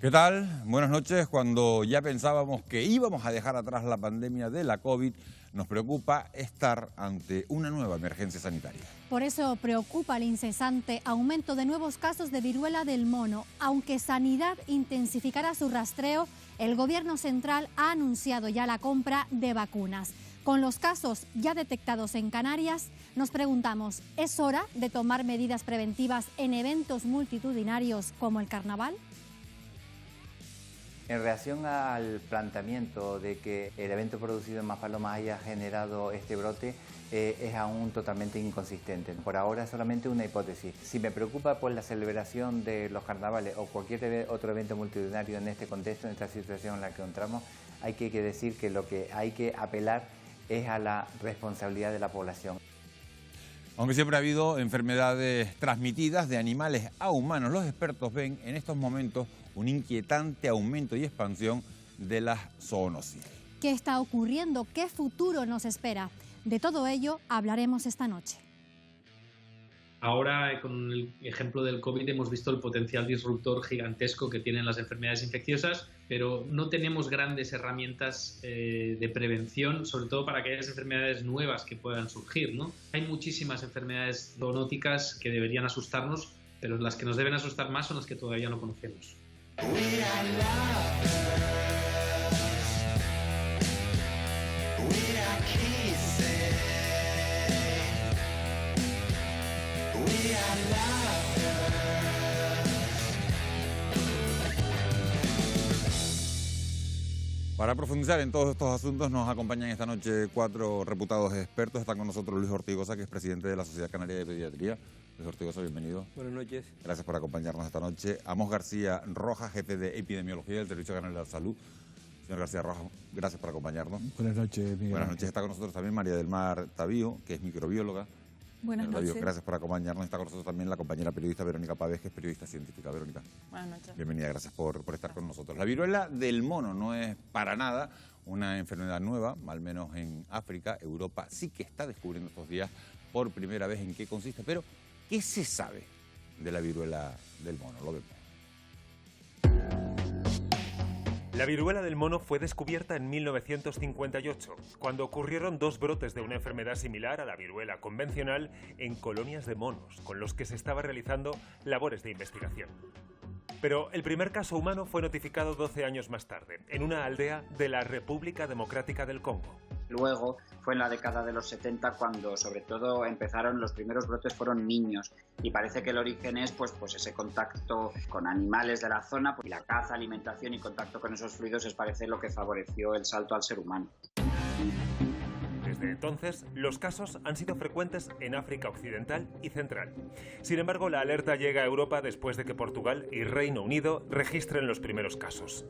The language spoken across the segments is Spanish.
¿Qué tal? Buenas noches. Cuando ya pensábamos que íbamos a dejar atrás la pandemia de la COVID, nos preocupa estar ante una nueva emergencia sanitaria. Por eso preocupa el incesante aumento de nuevos casos de viruela del mono. Aunque Sanidad intensificará su rastreo, el Gobierno central ha anunciado ya la compra de vacunas. Con los casos ya detectados en Canarias, nos preguntamos, ¿es hora de tomar medidas preventivas en eventos multitudinarios como el carnaval? En reacción al planteamiento de que el evento producido en Maspalomas haya generado este brote, es aún totalmente inconsistente. Por ahora es solamente una hipótesis. Si me preocupa por la celebración de los carnavales o cualquier otro evento multitudinario en este contexto, en esta situación en la que encontramos, hay que decir que lo que hay que apelar es a la responsabilidad de la población. Aunque siempre ha habido enfermedades transmitidas de animales a humanos, los expertos ven en estos momentos un inquietante aumento y expansión de las zoonosis. ¿Qué está ocurriendo? ¿Qué futuro nos espera? De todo ello hablaremos esta noche. Ahora, con el ejemplo del COVID, hemos visto el potencial disruptor gigantesco que tienen las enfermedades infecciosas, pero no tenemos grandes herramientas de prevención, sobre todo para aquellas enfermedades nuevas que puedan surgir, ¿no? Hay muchísimas enfermedades zoonóticas que deberían asustarnos, pero las que nos deben asustar más son las que todavía no conocemos. Para profundizar en todos estos asuntos nos acompañan esta noche 4 reputados expertos. Está con nosotros Luis Ortigosa, que es presidente de la Sociedad Canaria de Pediatría. Luis Ortigosa, bienvenido. Buenas noches. Gracias por acompañarnos esta noche. Amos García Rojas, jefe de Epidemiología del Servicio Canario de la Salud. Señor García Rojas, gracias por acompañarnos. Buenas noches, Miguel. Buenas noches. Está con nosotros también María del Mar Tavío, que es microbióloga. Buenas noches. Gracias por acompañarnos. Está con nosotros también la compañera periodista Verónica Pávez, que es periodista científica. Verónica. Buenas noches. Bienvenida, gracias por estar con nosotros. La viruela del mono no es para nada una enfermedad nueva, al menos en África. Europa sí que está descubriendo estos días por primera vez en qué consiste. Pero, ¿qué se sabe de la viruela del mono? Lo vemos. La viruela del mono fue descubierta en 1958, cuando ocurrieron 2 brotes de una enfermedad similar a la viruela convencional en colonias de monos, con los que se estaba realizando labores de investigación. Pero el primer caso humano fue notificado 12 años más tarde, en una aldea de la República Democrática del Congo. Luego fue en la década de los 70 cuando sobre todo empezaron, los primeros brotes fueron niños y parece que el origen es pues ese contacto con animales de la zona, y la caza, alimentación y contacto con esos fluidos es parece lo que favoreció el salto al ser humano. Desde entonces, los casos han sido frecuentes en África Occidental y Central. Sin embargo, la alerta llega a Europa después de que Portugal y Reino Unido registren los primeros casos.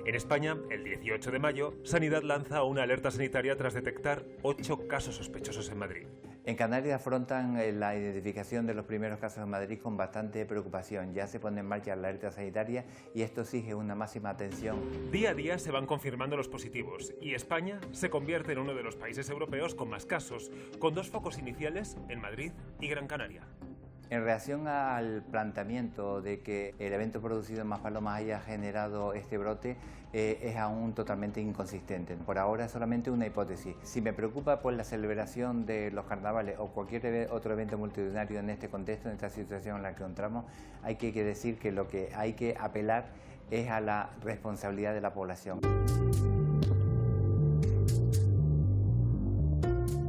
En España, el 18 de mayo, Sanidad lanza una alerta sanitaria tras detectar 8 casos sospechosos en Madrid. En Canarias afrontan la identificación de los primeros casos en Madrid con bastante preocupación. Ya se pone en marcha la alerta sanitaria y esto exige una máxima atención. Día a día se van confirmando los positivos y España se convierte en uno de los países europeos con más casos, con 2 focos iniciales en Madrid y Gran Canaria. En reacción al planteamiento de que el evento producido en Maspalomas haya generado este brote, es aún totalmente inconsistente. Por ahora es solamente una hipótesis. Si me preocupa por la celebración de los carnavales o cualquier otro evento multitudinario en este contexto, en esta situación en la que encontramos, hay que decir que lo que hay que apelar es a la responsabilidad de la población.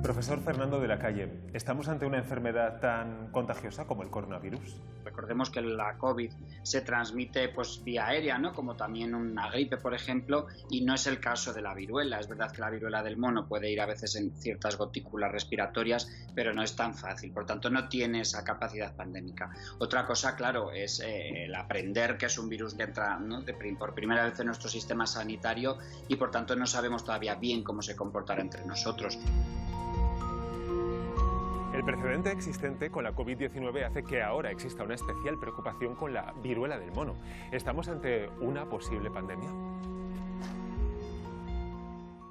Profesor Fernando de la Calle, ¿estamos ante una enfermedad tan contagiosa como el coronavirus? Recordemos que la COVID se transmite vía aérea, ¿no? Como también una gripe, por ejemplo, y no es el caso de la viruela. Es verdad que la viruela del mono puede ir a veces en ciertas gotículas respiratorias, pero no es tan fácil, por tanto no tiene esa capacidad pandémica. Otra cosa, claro, es el aprender que es un virus que entra, ¿no? por primera vez en nuestro sistema sanitario y por tanto no sabemos todavía bien cómo se comportará entre nosotros. El precedente existente con la COVID-19 hace que ahora exista una especial preocupación con la viruela del mono. ¿Estamos ante una posible pandemia?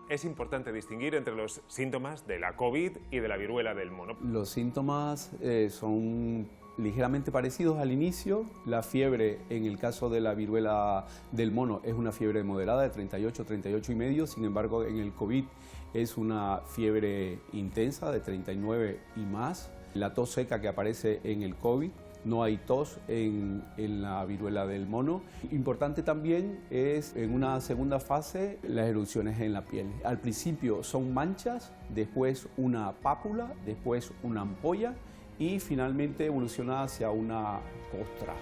Es importante distinguir entre los síntomas de la COVID y de la viruela del mono. Los síntomas son ligeramente parecidos al inicio. La fiebre en el caso de la viruela del mono es una fiebre moderada de 38, 38,5, sin embargo en el COVID es una fiebre intensa de 39 y más. La tos seca que aparece en el COVID, no hay tos en la viruela del mono. Importante también es en una segunda fase las erupciones en la piel. Al principio son manchas, después una pápula, después una ampolla y finalmente evoluciona hacia una costra.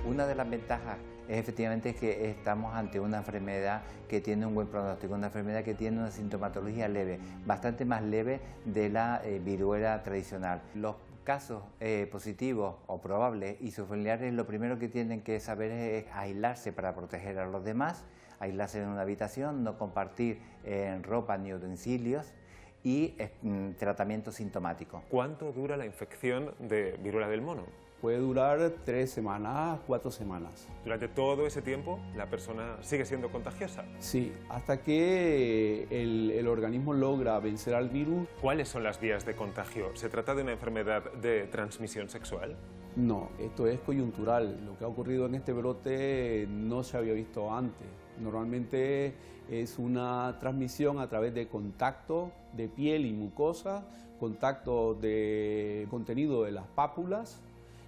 Una de las ventajas es efectivamente que estamos ante una enfermedad que tiene un buen pronóstico, una enfermedad que tiene una sintomatología leve, bastante más leve de la viruela tradicional. Los casos positivos o probables y sus familiares lo primero que tienen que saber es aislarse para proteger a los demás, aislarse en una habitación, no compartir ropa ni utensilios y tratamiento sintomático. ¿Cuánto dura la infección de viruela del mono? Puede durar 3 semanas, 4 semanas. ¿Durante todo ese tiempo la persona sigue siendo contagiosa? Sí, hasta que el organismo logra vencer al virus. ¿Cuáles son las vías de contagio? ¿Se trata de una enfermedad de transmisión sexual? No, esto es coyuntural. Lo que ha ocurrido en este brote no se había visto antes. Normalmente es una transmisión a través de contacto de piel y mucosa, contacto de contenido de las pápulas,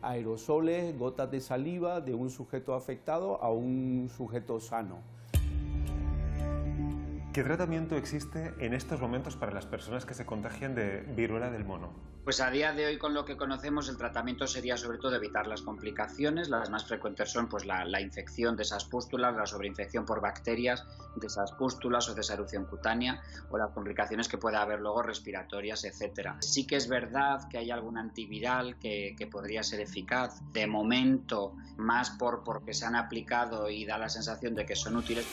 aerosoles, gotas de saliva de un sujeto afectado a un sujeto sano. ¿Qué tratamiento existe en estos momentos para las personas que se contagian de viruela del mono? Pues a día de hoy, con lo que conocemos, el tratamiento sería sobre todo evitar las complicaciones. Las más frecuentes son pues la infección de esas pústulas, la sobreinfección por bacterias de esas pústulas o de esa erupción cutánea, o las complicaciones que pueda haber luego respiratorias, etcétera. Sí que es verdad que hay algún antiviral que podría ser eficaz. De momento, más porque se han aplicado y da la sensación de que son útiles.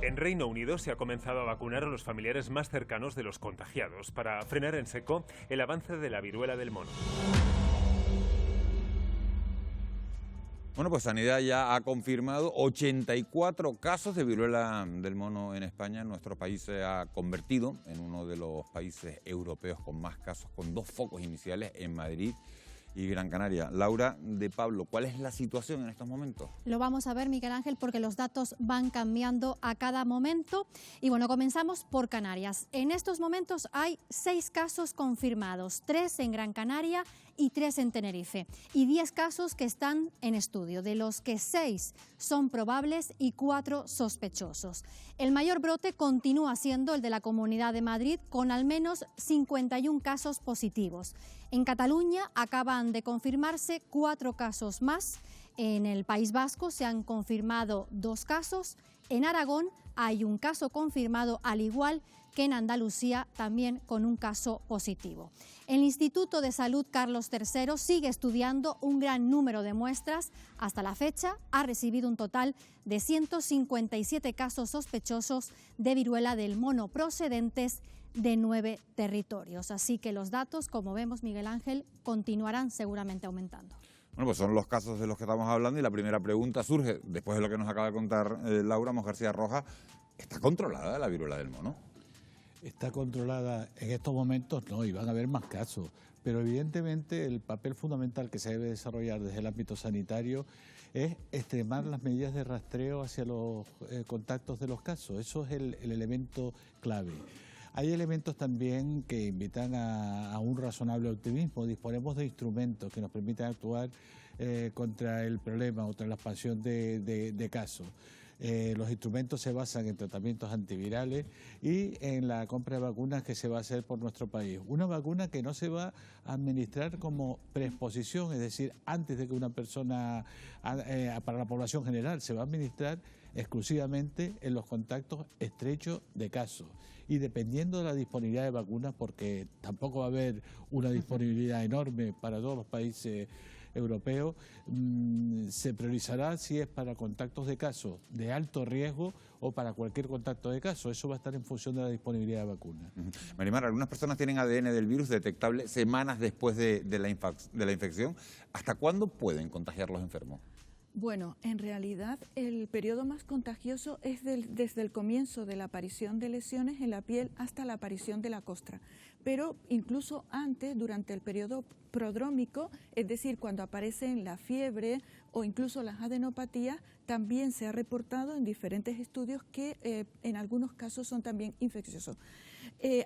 En Reino Unido se ha comenzado a vacunar a los familiares más cercanos de los contagiados para frenar en seco el avance de la viruela del mono. Bueno, pues Sanidad ya ha confirmado 84 casos de viruela del mono en España. Nuestro país se ha convertido en uno de los países europeos con más casos, con 2 focos iniciales en Madrid y Gran Canaria. Laura de Pablo, ¿cuál es la situación en estos momentos? Lo vamos a ver, Miguel Ángel, porque los datos van cambiando a cada momento. Y bueno, comenzamos por Canarias. En estos momentos hay 6 casos confirmados, 3 en Gran Canaria y 3 en Tenerife, y 10 casos que están en estudio, de los que 6 son probables y 4 sospechosos. El mayor brote continúa siendo el de la Comunidad de Madrid, con al menos 51 casos positivos. En Cataluña acaban de confirmarse 4 casos más. En el País Vasco se han confirmado 2 casos. En Aragón hay un caso confirmado, al igual que en Andalucía, también con un caso positivo. El Instituto de Salud Carlos III sigue estudiando un gran número de muestras. Hasta la fecha ha recibido un total de 157 casos sospechosos de viruela del mono procedentes de 9 territorios. Así que los datos, como vemos, Miguel Ángel, continuarán seguramente aumentando. Bueno, pues son los casos de los que estamos hablando y la primera pregunta surge, después de lo que nos acaba de contar Laura Mos García Rojas. ¿Está controlada la viruela del mono? Está controlada en estos momentos, no, y van a haber más casos, pero evidentemente el papel fundamental que se debe desarrollar desde el ámbito sanitario es extremar las medidas de rastreo hacia los contactos de los casos. Eso es el elemento clave. Hay elementos también que invitan a un razonable optimismo. Disponemos de instrumentos que nos permiten actuar contra el problema, contra la expansión de casos. Los instrumentos se basan en tratamientos antivirales y en la compra de vacunas que se va a hacer por nuestro país. Una vacuna que no se va a administrar como preexposición, es decir, antes de que una persona, para la población general, se va a administrar exclusivamente en los contactos estrechos de casos. Y dependiendo de la disponibilidad de vacunas, porque tampoco va a haber una disponibilidad enorme para todos los países europeos, se priorizará si es para contactos de casos de alto riesgo o para cualquier contacto de casos. Eso va a estar en función de la disponibilidad de vacunas. Marimar, algunas personas tienen ADN del virus detectable semanas después de la infección. ¿Hasta cuándo pueden contagiar los enfermos? Bueno, en realidad el periodo más contagioso es desde el comienzo de la aparición de lesiones en la piel hasta la aparición de la costra, pero incluso antes, durante el periodo prodrómico, es decir, cuando aparecen la fiebre o incluso las adenopatías, también se ha reportado en diferentes estudios que en algunos casos son también infecciosos.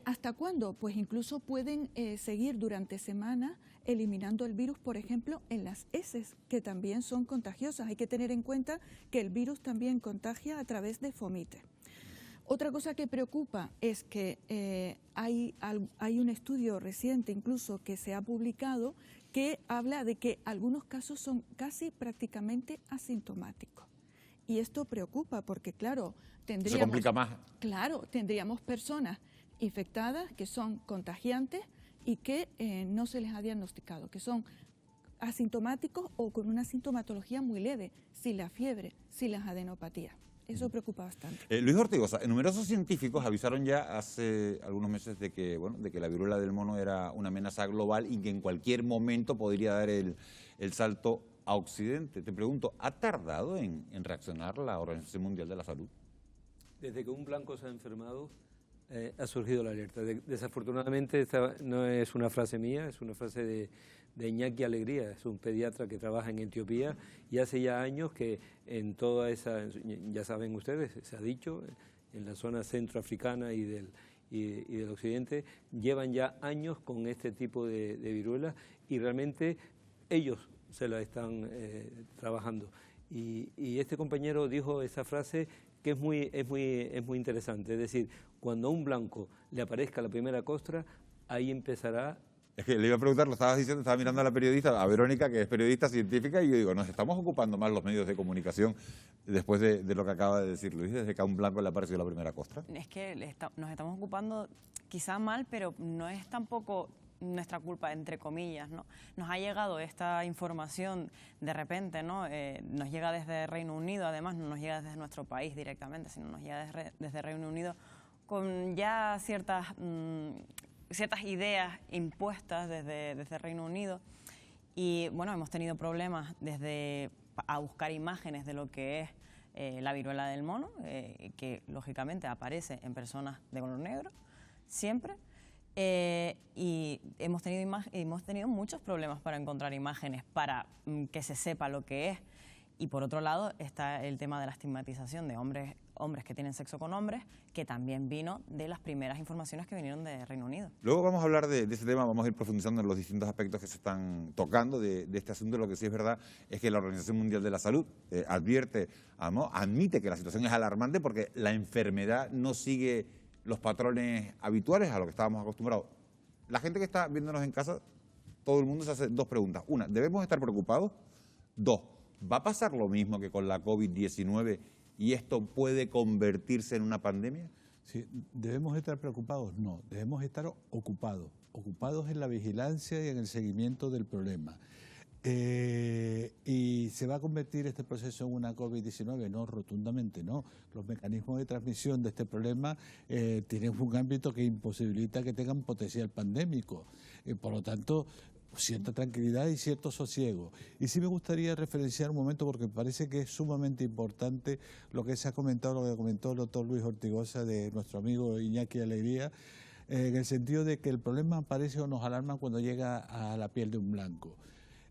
¿Hasta cuándo? Pues incluso pueden seguir durante semanas eliminando el virus, por ejemplo, en las heces, que también son contagiosas. Hay que tener en cuenta que el virus también contagia a través de fomites. Otra cosa que preocupa es que hay un estudio reciente incluso que se ha publicado que habla de que algunos casos son casi prácticamente asintomáticos. Y esto preocupa porque, claro, se complica más. Claro, tendríamos personas infectadas que son contagiantes y que no se les ha diagnosticado, que son asintomáticos o con una sintomatología muy leve, sin la fiebre, sin las adenopatías. Eso preocupa bastante. Luis Ortigosa, numerosos científicos avisaron ya hace algunos meses de que la viruela del mono era una amenaza global y que en cualquier momento podría dar el salto a Occidente. Te pregunto, ¿ha tardado en reaccionar la Organización Mundial de la Salud? Desde que un blanco se ha enfermado, ha surgido la alerta. Desafortunadamente, esta no es una frase mía, es una frase de Iñaki Alegría, es un pediatra que trabaja en Etiopía y hace ya años que en toda esa, ya saben ustedes, se ha dicho, en la zona centroafricana y del occidente, llevan ya años con este tipo de viruela y realmente ellos se la están trabajando. Y este compañero dijo esa frase que es muy interesante, es decir, cuando a un blanco le aparezca la primera costra, ahí empezará. Es que le iba a preguntar, lo estabas diciendo, estaba mirando a la periodista, a Verónica, que es periodista científica, y yo digo, nos estamos ocupando más los medios de comunicación después de lo que acaba de decir Luis, desde que a un blanco le apareció la primera costra. Es que nos estamos ocupando quizá mal, pero no es tampoco nuestra culpa, entre comillas, ¿no? Nos ha llegado esta información de repente, ¿no? Nos llega desde Reino Unido, además no nos llega desde nuestro país directamente, sino nos llega desde Reino Unido con ya ciertas ideas impuestas desde Reino Unido y bueno, hemos tenido problemas desde a buscar imágenes de lo que es la viruela del mono, que lógicamente aparece en personas de color negro, siempre. Y hemos tenido muchos problemas para encontrar imágenes, para que se sepa lo que es. Y por otro lado está el tema de la estigmatización de hombres que tienen sexo con hombres, que también vino de las primeras informaciones que vinieron de Reino Unido. Luego vamos a hablar de ese tema, vamos a ir profundizando en los distintos aspectos que se están tocando de este asunto. Lo que sí es verdad es que la Organización Mundial de la Salud admite que la situación es alarmante porque la enfermedad no sigue los patrones habituales a lo que estábamos acostumbrados. La gente que está viéndonos en casa, todo el mundo se hace dos preguntas. Una, ¿debemos estar preocupados? Dos, ¿va a pasar lo mismo que con la COVID-19 y esto puede convertirse en una pandemia? Sí, ¿debemos estar preocupados? No, debemos estar ocupados en la vigilancia y en el seguimiento del problema. ¿Y se va a convertir este proceso en una COVID-19? No, rotundamente no. Los mecanismos de transmisión de este problema tienen un ámbito que imposibilita que tengan potencial pandémico. Por lo tanto, cierta tranquilidad y cierto sosiego. Y sí me gustaría referenciar un momento porque me parece que es sumamente importante lo que se ha comentado, lo que comentó el doctor Luis Ortigosa de nuestro amigo Iñaki Alegría, en el sentido de que el problema aparece o nos alarma cuando llega a la piel de un blanco.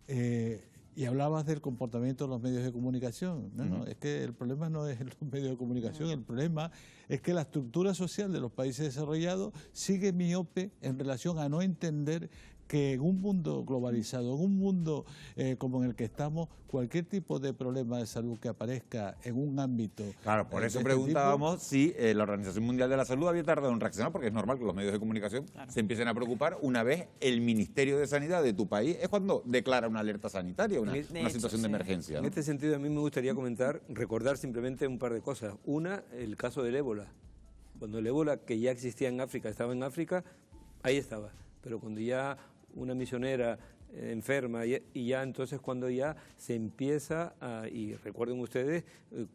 Y hablabas del comportamiento de los medios de comunicación. No, es que el problema no es los medios de comunicación, el problema es que la estructura social de los países desarrollados sigue miope en relación a no entender que en un mundo globalizado, en un mundo como en el que estamos, cualquier tipo de problema de salud que aparezca en un ámbito... Claro, por eso preguntábamos si la Organización Mundial de la Salud había tardado en reaccionar, porque es normal que los medios de comunicación se empiecen a preocupar una vez el Ministerio de Sanidad de tu país es cuando declara una alerta sanitaria, una situación de emergencia, ¿no? En este sentido, a mí me gustaría recordar simplemente un par de cosas. Una, el caso del ébola. Cuando el ébola, que ya existía en África, estaba en África, ahí estaba. Pero cuando ya una misionera enferma y ya entonces cuando ya se empieza y recuerden ustedes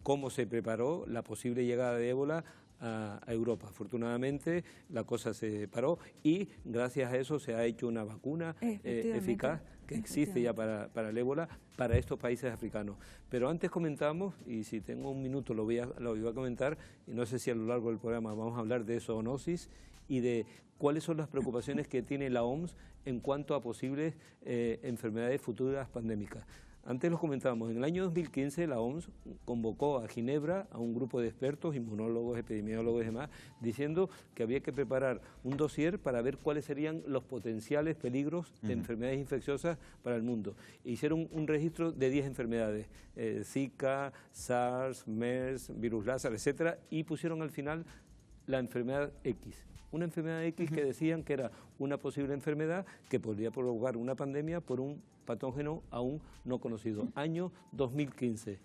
cómo se preparó la posible llegada de ébola a Europa. Afortunadamente la cosa se paró y gracias a eso se ha hecho una vacuna eficaz que existe ya para el ébola para estos países africanos. Pero antes comentamos, y si tengo un minuto lo voy a comentar, y no sé si a lo largo del programa vamos a hablar de zoonosis y de cuáles son las preocupaciones que tiene la OMS en cuanto a posibles enfermedades futuras pandémicas. Antes los comentábamos, en el año 2015 la OMS convocó a Ginebra a un grupo de expertos, inmunólogos, epidemiólogos y demás, diciendo que había que preparar un dossier para ver cuáles serían los potenciales peligros de enfermedades infecciosas para el mundo. E hicieron un registro de 10 enfermedades, Zika, SARS, MERS, virus Lassa, etcétera, y pusieron al final la enfermedad X. Una enfermedad X que decían que era una posible enfermedad que podría provocar una pandemia por un patógeno aún no conocido. Año 2015.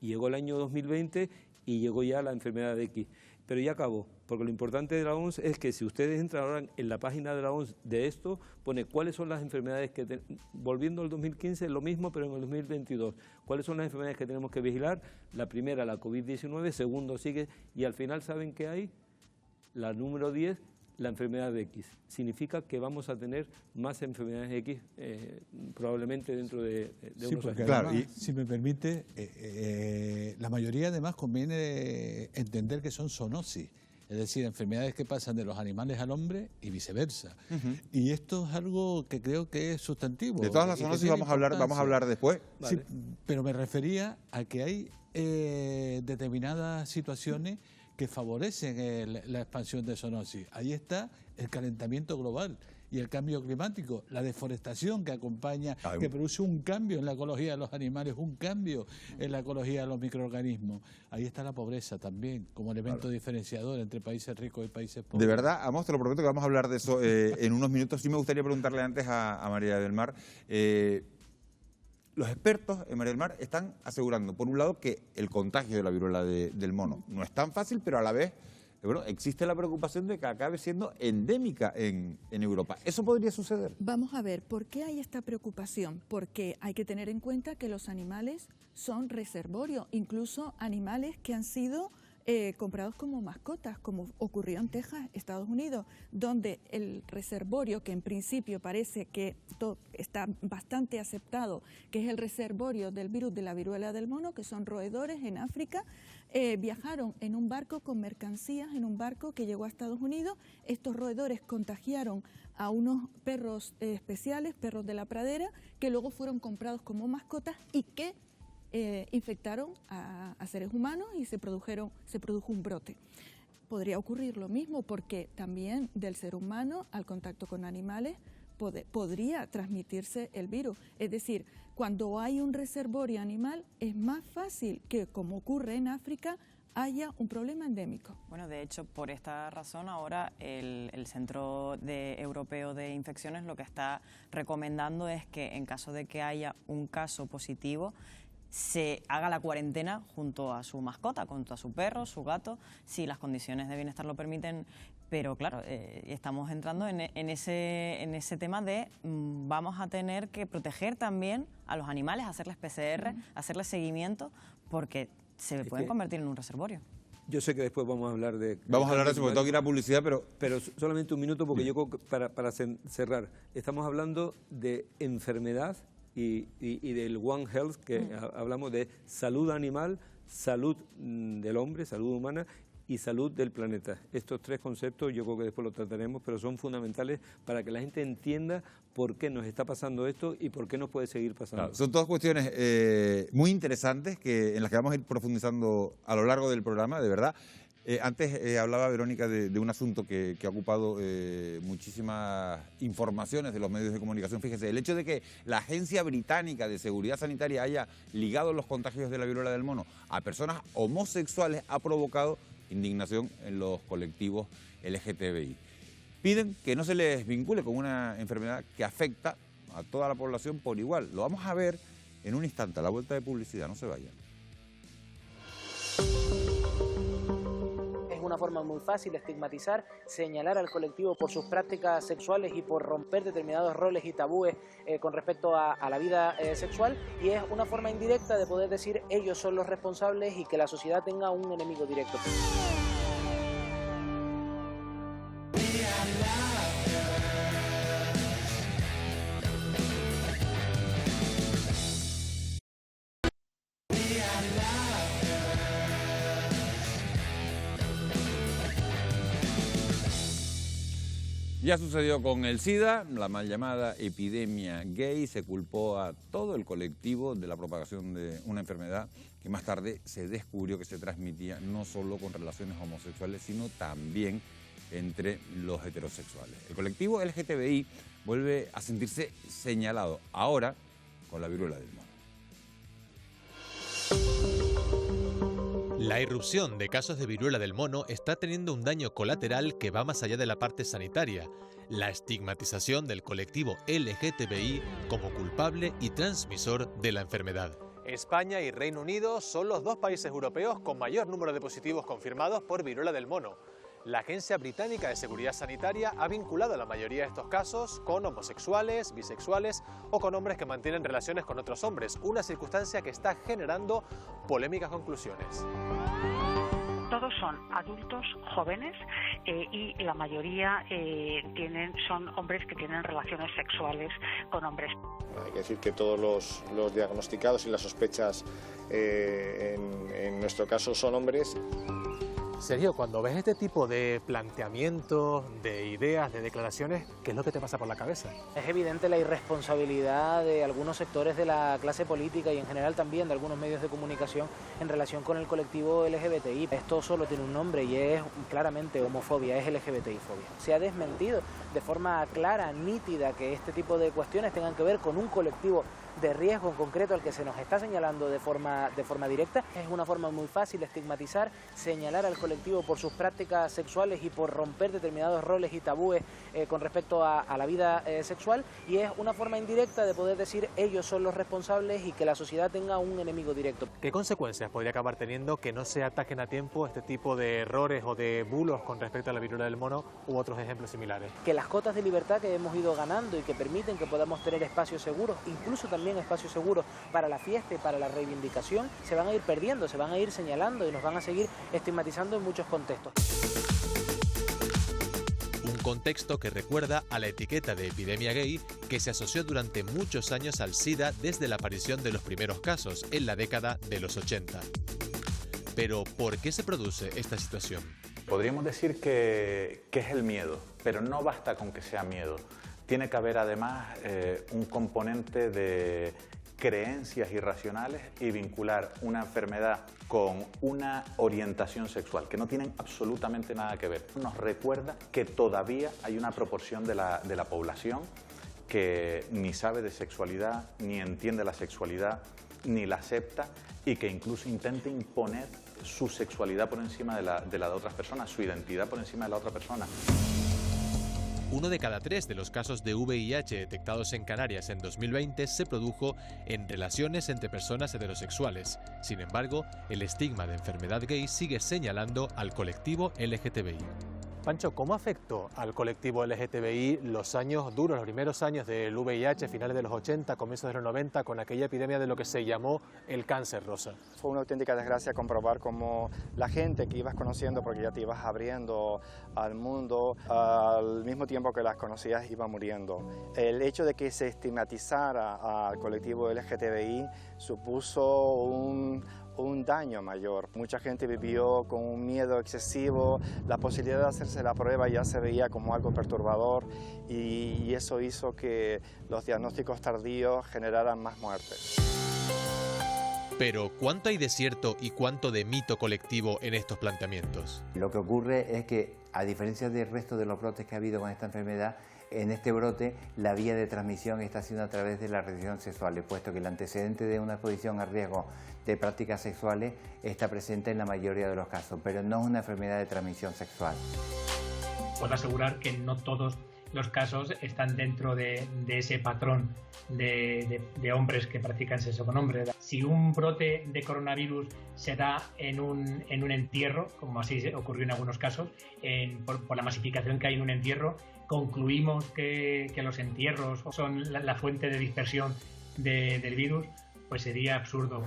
Y llegó el año 2020 y llegó ya la enfermedad X. Pero ya acabó, porque lo importante de la OMS es que si ustedes entran ahora en la página de la OMS de esto, pone cuáles son las enfermedades que, volviendo al 2015, lo mismo pero en el 2022, cuáles son las enfermedades que tenemos que vigilar. La primera, la COVID-19, segundo sigue, y al final, ¿saben qué hay? La número 10, la enfermedad X. Significa que vamos a tener más enfermedades X probablemente dentro de unos años. Claro, y si me permite, la mayoría además conviene entender que son zoonosis, es decir, enfermedades que pasan de los animales al hombre y viceversa. Y esto es algo que creo que es sustantivo. De todas las zoonosis vamos a hablar después. Vale. Sí, pero me refería a que hay determinadas situaciones que favorecen la expansión de zoonosis. Ahí está el calentamiento global y el cambio climático, la deforestación que acompaña, que produce un cambio en la ecología de los animales, un cambio en la ecología de los microorganismos. Ahí está la pobreza también, como elemento diferenciador entre países ricos y países pobres. De verdad, Amos, te lo prometo que vamos a hablar de eso en unos minutos. Sí me gustaría preguntarle antes a María del Mar. Los expertos en María del Mar están asegurando, por un lado, que el contagio de la viruela del mono no es tan fácil, pero a la vez, bueno, existe la preocupación de que acabe siendo endémica en Europa. ¿Eso podría suceder? Vamos a ver, ¿por qué hay esta preocupación? Porque hay que tener en cuenta que los animales son reservorios, incluso animales que han sido comprados como mascotas, como ocurrió en Texas, Estados Unidos, donde el reservorio, que en principio parece que está bastante aceptado, que es el reservorio del virus de la viruela del mono, que son roedores en África, viajaron en un barco con mercancías, en un barco que llegó a Estados Unidos. Estos roedores contagiaron a unos perros especiales, perros de la pradera, que luego fueron comprados como mascotas y que infectaron a seres humanos y se produjo un brote. Podría ocurrir lo mismo porque también del ser humano al contacto con animales podría transmitirse el virus. Es decir, cuando hay un reservorio animal es más fácil que, como ocurre en África, haya un problema endémico. Bueno, de hecho, por esta razón ahora el Centro Europeo de Infecciones lo que está recomendando es que en caso de que haya un caso positivo, se haga la cuarentena junto a su mascota, junto a su perro, su gato, si las condiciones de bienestar lo permiten. Pero claro, estamos entrando en ese tema de vamos a tener que proteger también a los animales, hacerles PCR, hacerles seguimiento, porque se pueden convertir en un reservorio. Yo sé que después vamos a hablar de... Vamos a hablar de eso, porque tengo que ir a publicidad, pero solamente un minuto, porque yo creo que para cerrar, estamos hablando de enfermedad y del One Health, que hablamos de salud animal, salud del hombre, salud humana y salud del planeta. Estos tres conceptos yo creo que después los trataremos, pero son fundamentales para que la gente entienda por qué nos está pasando esto y por qué nos puede seguir pasando. Claro, son todas cuestiones muy interesantes en las que vamos a ir profundizando a lo largo del programa, de verdad. Antes hablaba Verónica de un asunto que ha ocupado muchísimas informaciones de los medios de comunicación. Fíjese, el hecho de que la Agencia Británica de Seguridad Sanitaria haya ligado los contagios de la viruela del mono a personas homosexuales ha provocado indignación en los colectivos LGTBI. Piden que no se les vincule con una enfermedad que afecta a toda la población por igual. Lo vamos a ver en un instante, a la vuelta de publicidad, no se vayan. Una forma muy fácil de estigmatizar, señalar al colectivo por sus prácticas sexuales y por romper determinados roles y tabúes con respecto a la vida sexual, y es una forma indirecta de poder decir ellos son los responsables y que la sociedad tenga un enemigo directo. Ya sucedió con el SIDA, la mal llamada epidemia gay. Se culpó a todo el colectivo de la propagación de una enfermedad que más tarde se descubrió que se transmitía no solo con relaciones homosexuales, sino también entre los heterosexuales. El colectivo LGTBI vuelve a sentirse señalado, ahora con la viruela del mono. La irrupción de casos de viruela del mono está teniendo un daño colateral que va más allá de la parte sanitaria: la estigmatización del colectivo LGTBI como culpable y transmisor de la enfermedad. España y Reino Unido son los dos países europeos con mayor número de positivos confirmados por viruela del mono. La Agencia Británica de Seguridad Sanitaria ha vinculado la mayoría de estos casos con homosexuales, bisexuales o con hombres que mantienen relaciones con otros hombres, una circunstancia que está generando polémicas conclusiones. Todos son adultos jóvenes y la mayoría son hombres que tienen relaciones sexuales con hombres. Hay que decir que todos los diagnosticados y las sospechas en nuestro caso son hombres. Sergio, cuando ves este tipo de planteamientos, de ideas, de declaraciones, ¿qué es lo que te pasa por la cabeza? Es evidente la irresponsabilidad de algunos sectores de la clase política y en general también de algunos medios de comunicación en relación con el colectivo LGBTI. Esto solo tiene un nombre y es claramente homofobia, es LGBTI-fobia. Se ha desmentido de forma clara, nítida, que este tipo de cuestiones tengan que ver con un colectivo de riesgo en concreto al que se nos está señalando de forma directa. Es una forma muy fácil de estigmatizar, señalar al colectivo por sus prácticas sexuales y por romper determinados roles y tabúes con respecto a la vida sexual, y es una forma indirecta de poder decir ellos son los responsables y que la sociedad tenga un enemigo directo. ¿Qué consecuencias podría acabar teniendo que no se ataquen a tiempo este tipo de errores o de bulos con respecto a la viruela del mono u otros ejemplos similares? Que las cotas de libertad que hemos ido ganando y que permiten que podamos tener espacios seguros, incluso también espacios seguros para la fiesta y para la reivindicación, se van a ir perdiendo, se van a ir señalando y nos van a seguir estigmatizando en muchos contextos. Un contexto que recuerda a la etiqueta de epidemia gay que se asoció durante muchos años al SIDA desde la aparición de los primeros casos en la década de los 80. Pero, ¿por qué se produce esta situación? Podríamos decir que es el miedo, pero no basta con que sea miedo. Tiene que haber además un componente de creencias irracionales y vincular una enfermedad con una orientación sexual que no tienen absolutamente nada que ver. Nos recuerda que todavía hay una proporción de la población que ni sabe de sexualidad, ni entiende la sexualidad, ni la acepta, y que incluso intenta imponer su sexualidad por encima de la de otras personas, su identidad por encima de la otra persona. 1 de cada 3 de los casos de VIH detectados en Canarias en 2020 se produjo en relaciones entre personas heterosexuales. Sin embargo, el estigma de enfermedad gay sigue señalando al colectivo LGTBI. Pancho, ¿cómo afectó al colectivo LGTBI los años duros, los primeros años del VIH, finales de los 80, comienzos de los 90, con aquella epidemia de lo que se llamó el cáncer rosa? Fue una auténtica desgracia comprobar cómo la gente que ibas conociendo, porque ya te ibas abriendo al mundo, al mismo tiempo que las conocías iba muriendo. El hecho de que se estigmatizara al colectivo LGTBI supuso un daño mayor. Mucha gente vivió con un miedo excesivo, la posibilidad de hacerse la prueba ya se veía como algo perturbador y eso hizo que los diagnósticos tardíos generaran más muertes. Pero, ¿cuánto hay de cierto y cuánto de mito colectivo en estos planteamientos? Lo que ocurre es que, a diferencia del resto de los brotes que ha habido con esta enfermedad, en este brote la vía de transmisión está siendo a través de las relaciones sexuales, puesto que el antecedente de una exposición a riesgo de prácticas sexuales está presente en la mayoría de los casos, pero no es una enfermedad de transmisión sexual. Puedo asegurar que no todos los casos están dentro de ese patrón de hombres que practican sexo con hombres. Si un brote de coronavirus se da en un entierro, como así ocurrió en algunos casos, por la masificación que hay en un entierro, concluimos que los entierros son la fuente de dispersión del virus, pues sería absurdo.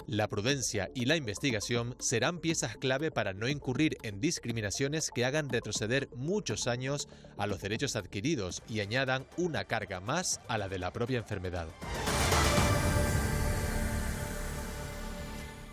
La prudencia y la investigación serán piezas clave para no incurrir en discriminaciones que hagan retroceder muchos años a los derechos adquiridos y añadan una carga más a la de la propia enfermedad.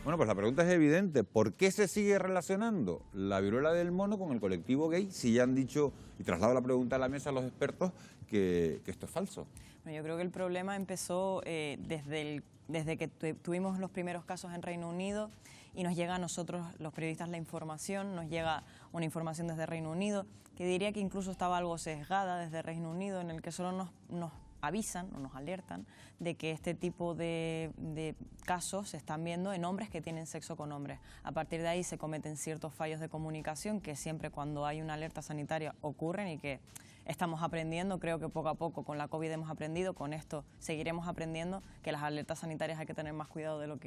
Bueno, pues la pregunta es evidente. ¿Por qué se sigue relacionando la viruela del mono con el colectivo gay si ya han dicho, y traslado la pregunta a la mesa a los expertos, que esto es falso? Bueno, yo creo que el problema empezó desde que tuvimos los primeros casos en Reino Unido y nos llega a nosotros, los periodistas, la información, nos llega una información desde Reino Unido, que diría que incluso estaba algo sesgada desde Reino Unido, en el que solo nos avisan o nos alertan de que este tipo de casos se están viendo en hombres que tienen sexo con hombres. A partir de ahí se cometen ciertos fallos de comunicación que siempre cuando hay una alerta sanitaria ocurren y que estamos aprendiendo. Creo que poco a poco con la COVID hemos aprendido, con esto seguiremos aprendiendo que las alertas sanitarias hay que tener más cuidado de lo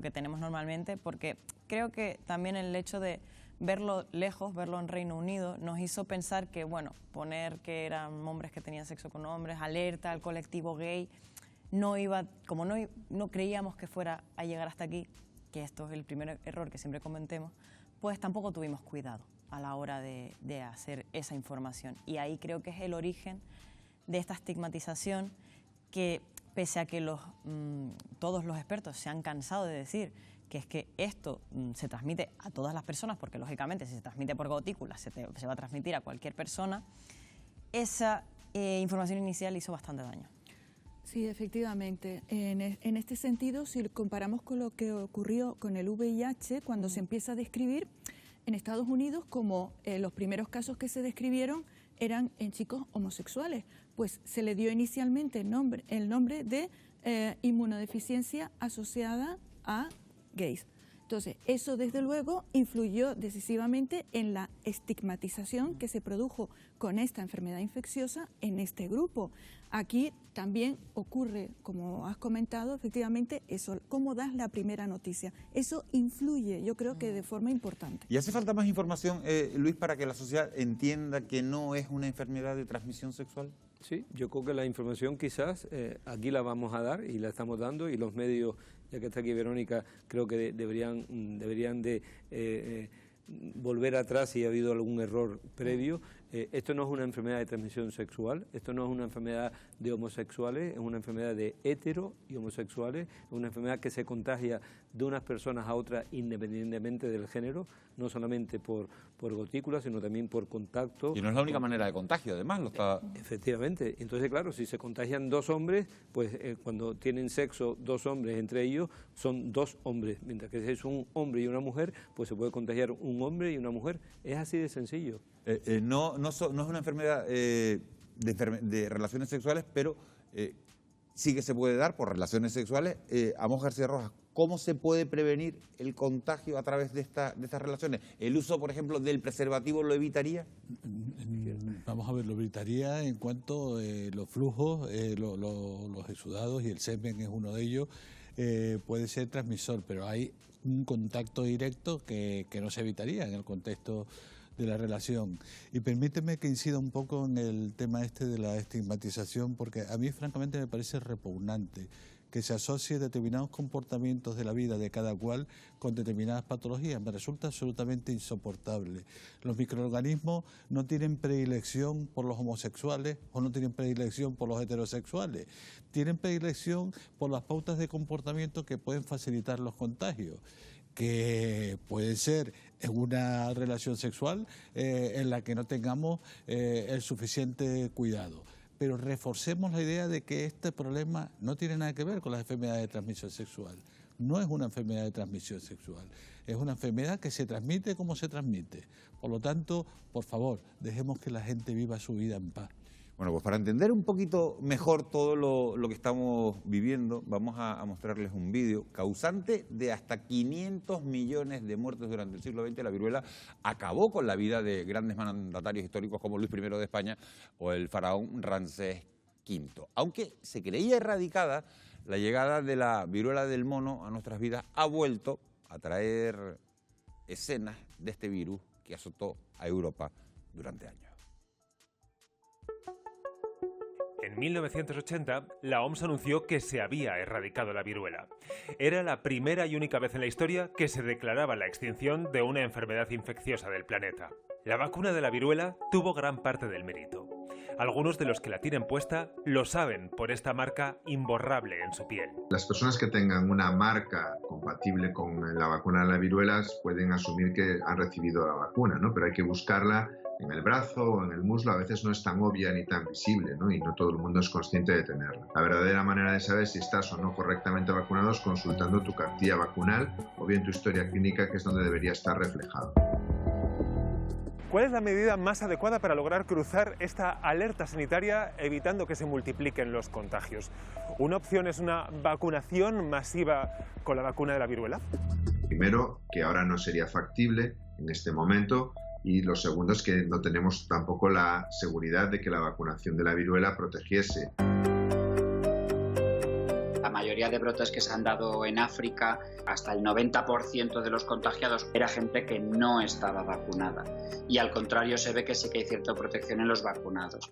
que tenemos normalmente, porque creo que también el hecho de verlo lejos, verlo en Reino Unido, nos hizo pensar que, bueno, poner que eran hombres que tenían sexo con hombres, alerta al colectivo gay, no iba, como no creíamos que fuera a llegar hasta aquí, que esto es el primer error que siempre comentemos, pues tampoco tuvimos cuidado a la hora de hacer esa información. Y ahí creo que es el origen de esta estigmatización que, pese a que todos los expertos se han cansado de decir que es que esto se transmite a todas las personas, porque lógicamente si se transmite por gotículas se va a transmitir a cualquier persona, esa información inicial hizo bastante daño. Sí, efectivamente. En este sentido, si comparamos con lo que ocurrió con el VIH, cuando se empieza a describir en Estados Unidos, como los primeros casos que se describieron eran en chicos homosexuales, pues se le dio inicialmente el nombre de inmunodeficiencia asociada a gays. Entonces, eso desde luego influyó decisivamente en la estigmatización que se produjo con esta enfermedad infecciosa en este grupo. Aquí también ocurre, como has comentado, efectivamente, eso, cómo das la primera noticia. Eso influye, yo creo que de forma importante. ¿Y hace falta más información, Luis, para que la sociedad entienda que no es una enfermedad de transmisión sexual? Sí, yo creo que la información quizás aquí la vamos a dar y la estamos dando, y los medios, ya que está aquí Verónica, creo que deberían de volver atrás si ha habido algún error previo. Esto no es una enfermedad de transmisión sexual, esto no es una enfermedad de homosexuales, es una enfermedad de hetero y homosexuales, es una enfermedad que se contagia de unas personas a otras independientemente del género, no solamente por gotículas, sino también por contacto. Y no es la única manera de contagio, además. Efectivamente. Entonces, claro, si se contagian dos hombres, pues cuando tienen sexo dos hombres entre ellos, son dos hombres. Mientras que si es un hombre y una mujer, pues se puede contagiar un hombre y una mujer. Es así de sencillo. No es una enfermedad de relaciones sexuales, pero sí que se puede dar por relaciones sexuales. Amos García Rojas, ¿cómo se puede prevenir el contagio a través de estas relaciones? ¿El uso, por ejemplo, del preservativo lo evitaría? Vamos a ver, lo evitaría en cuanto los flujos, los exudados, y el semen es uno de ellos, puede ser transmisor, pero hay un contacto directo que no se evitaría en el contexto de la relación. Y permíteme que incida un poco en el tema este de la estigmatización, porque a mí francamente me parece repugnante que se asocie determinados comportamientos de la vida de cada cual con determinadas patologías. Me resulta absolutamente insoportable. Los microorganismos no tienen predilección por los homosexuales o no tienen predilección por los heterosexuales. Tienen predilección por las pautas de comportamiento que pueden facilitar los contagios, que puede ser en una relación sexual en la que no tengamos el suficiente cuidado. Pero reforcemos la idea de que este problema no tiene nada que ver con las enfermedades de transmisión sexual. No es una enfermedad de transmisión sexual, es una enfermedad que se transmite como se transmite. Por lo tanto, por favor, dejemos que la gente viva su vida en paz. Bueno, pues para entender un poquito mejor todo lo que estamos viviendo, vamos a mostrarles un vídeo. Causante de hasta 500 millones de muertes durante el siglo XX, la viruela acabó con la vida de grandes mandatarios históricos como Luis I de España o el faraón Ramsés V. Aunque se creía erradicada, la llegada de la viruela del mono a nuestras vidas ha vuelto a traer escenas de este virus que azotó a Europa durante años. En 1980, la OMS anunció que se había erradicado la viruela. Era la primera y única vez en la historia que se declaraba la extinción de una enfermedad infecciosa del planeta. La vacuna de la viruela tuvo gran parte del mérito. Algunos de los que la tienen puesta lo saben por esta marca imborrable en su piel. Las personas que tengan una marca compatible con la vacuna de la viruela pueden asumir que han recibido la vacuna, ¿no? Pero hay que buscarla en el brazo o en el muslo. A veces no es tan obvia ni tan visible, ¿no? Y no todo el mundo es consciente de tenerla. La verdadera manera de saber si estás o no correctamente vacunado es consultando tu cartilla vacunal o bien tu historia clínica, que es donde debería estar reflejado. ¿Cuál es la medida más adecuada para lograr cruzar esta alerta sanitaria evitando que se multipliquen los contagios? ¿Una opción es una vacunación masiva con la vacuna de la viruela? Primero, que ahora no sería factible en este momento, y lo segundo es que no tenemos tampoco la seguridad de que la vacunación de la viruela protegiese. La mayoría de brotes que se han dado en África, hasta el 90% de los contagiados era gente que no estaba vacunada. Y al contrario, se ve que sí que hay cierta protección en los vacunados.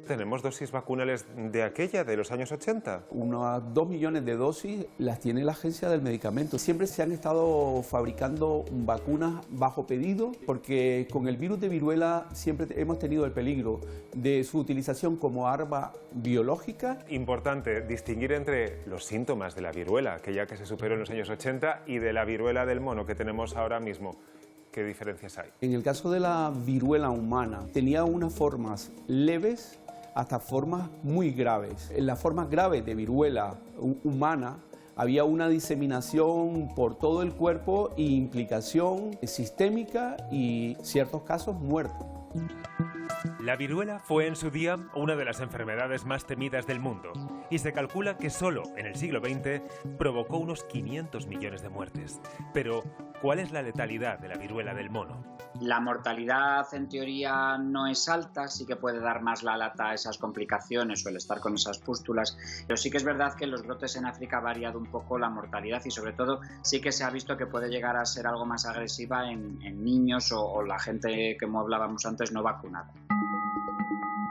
¿Tenemos dosis vacunales de aquella, de los años 80? Unas 2 millones de dosis las tiene la Agencia del Medicamento. Siempre se han estado fabricando vacunas bajo pedido, porque con el virus de viruela siempre hemos tenido el peligro de su utilización como arma biológica. Importante distinguir entre los síntomas de la viruela, aquella que se superó en los años 80, y de la viruela del mono que tenemos ahora mismo. ¿Qué diferencias hay? En el caso de la viruela humana, tenía unas formas leves hasta formas muy graves. En las formas graves de viruela humana había una diseminación por todo el cuerpo e implicación sistémica y ciertos casos muertes. La viruela fue en su día una de las enfermedades más temidas del mundo y se calcula que solo en el siglo XX provocó unos 500 millones de muertes. Pero, ¿cuál es la letalidad de la viruela del mono? La mortalidad en teoría no es alta, sí que puede dar más la lata a esas complicaciones, suele estar con esas pústulas, pero sí que es verdad que en los brotes en África ha variado un poco la mortalidad y sobre todo sí que se ha visto que puede llegar a ser algo más agresiva en niños o la gente, como hablábamos antes, no vacunada.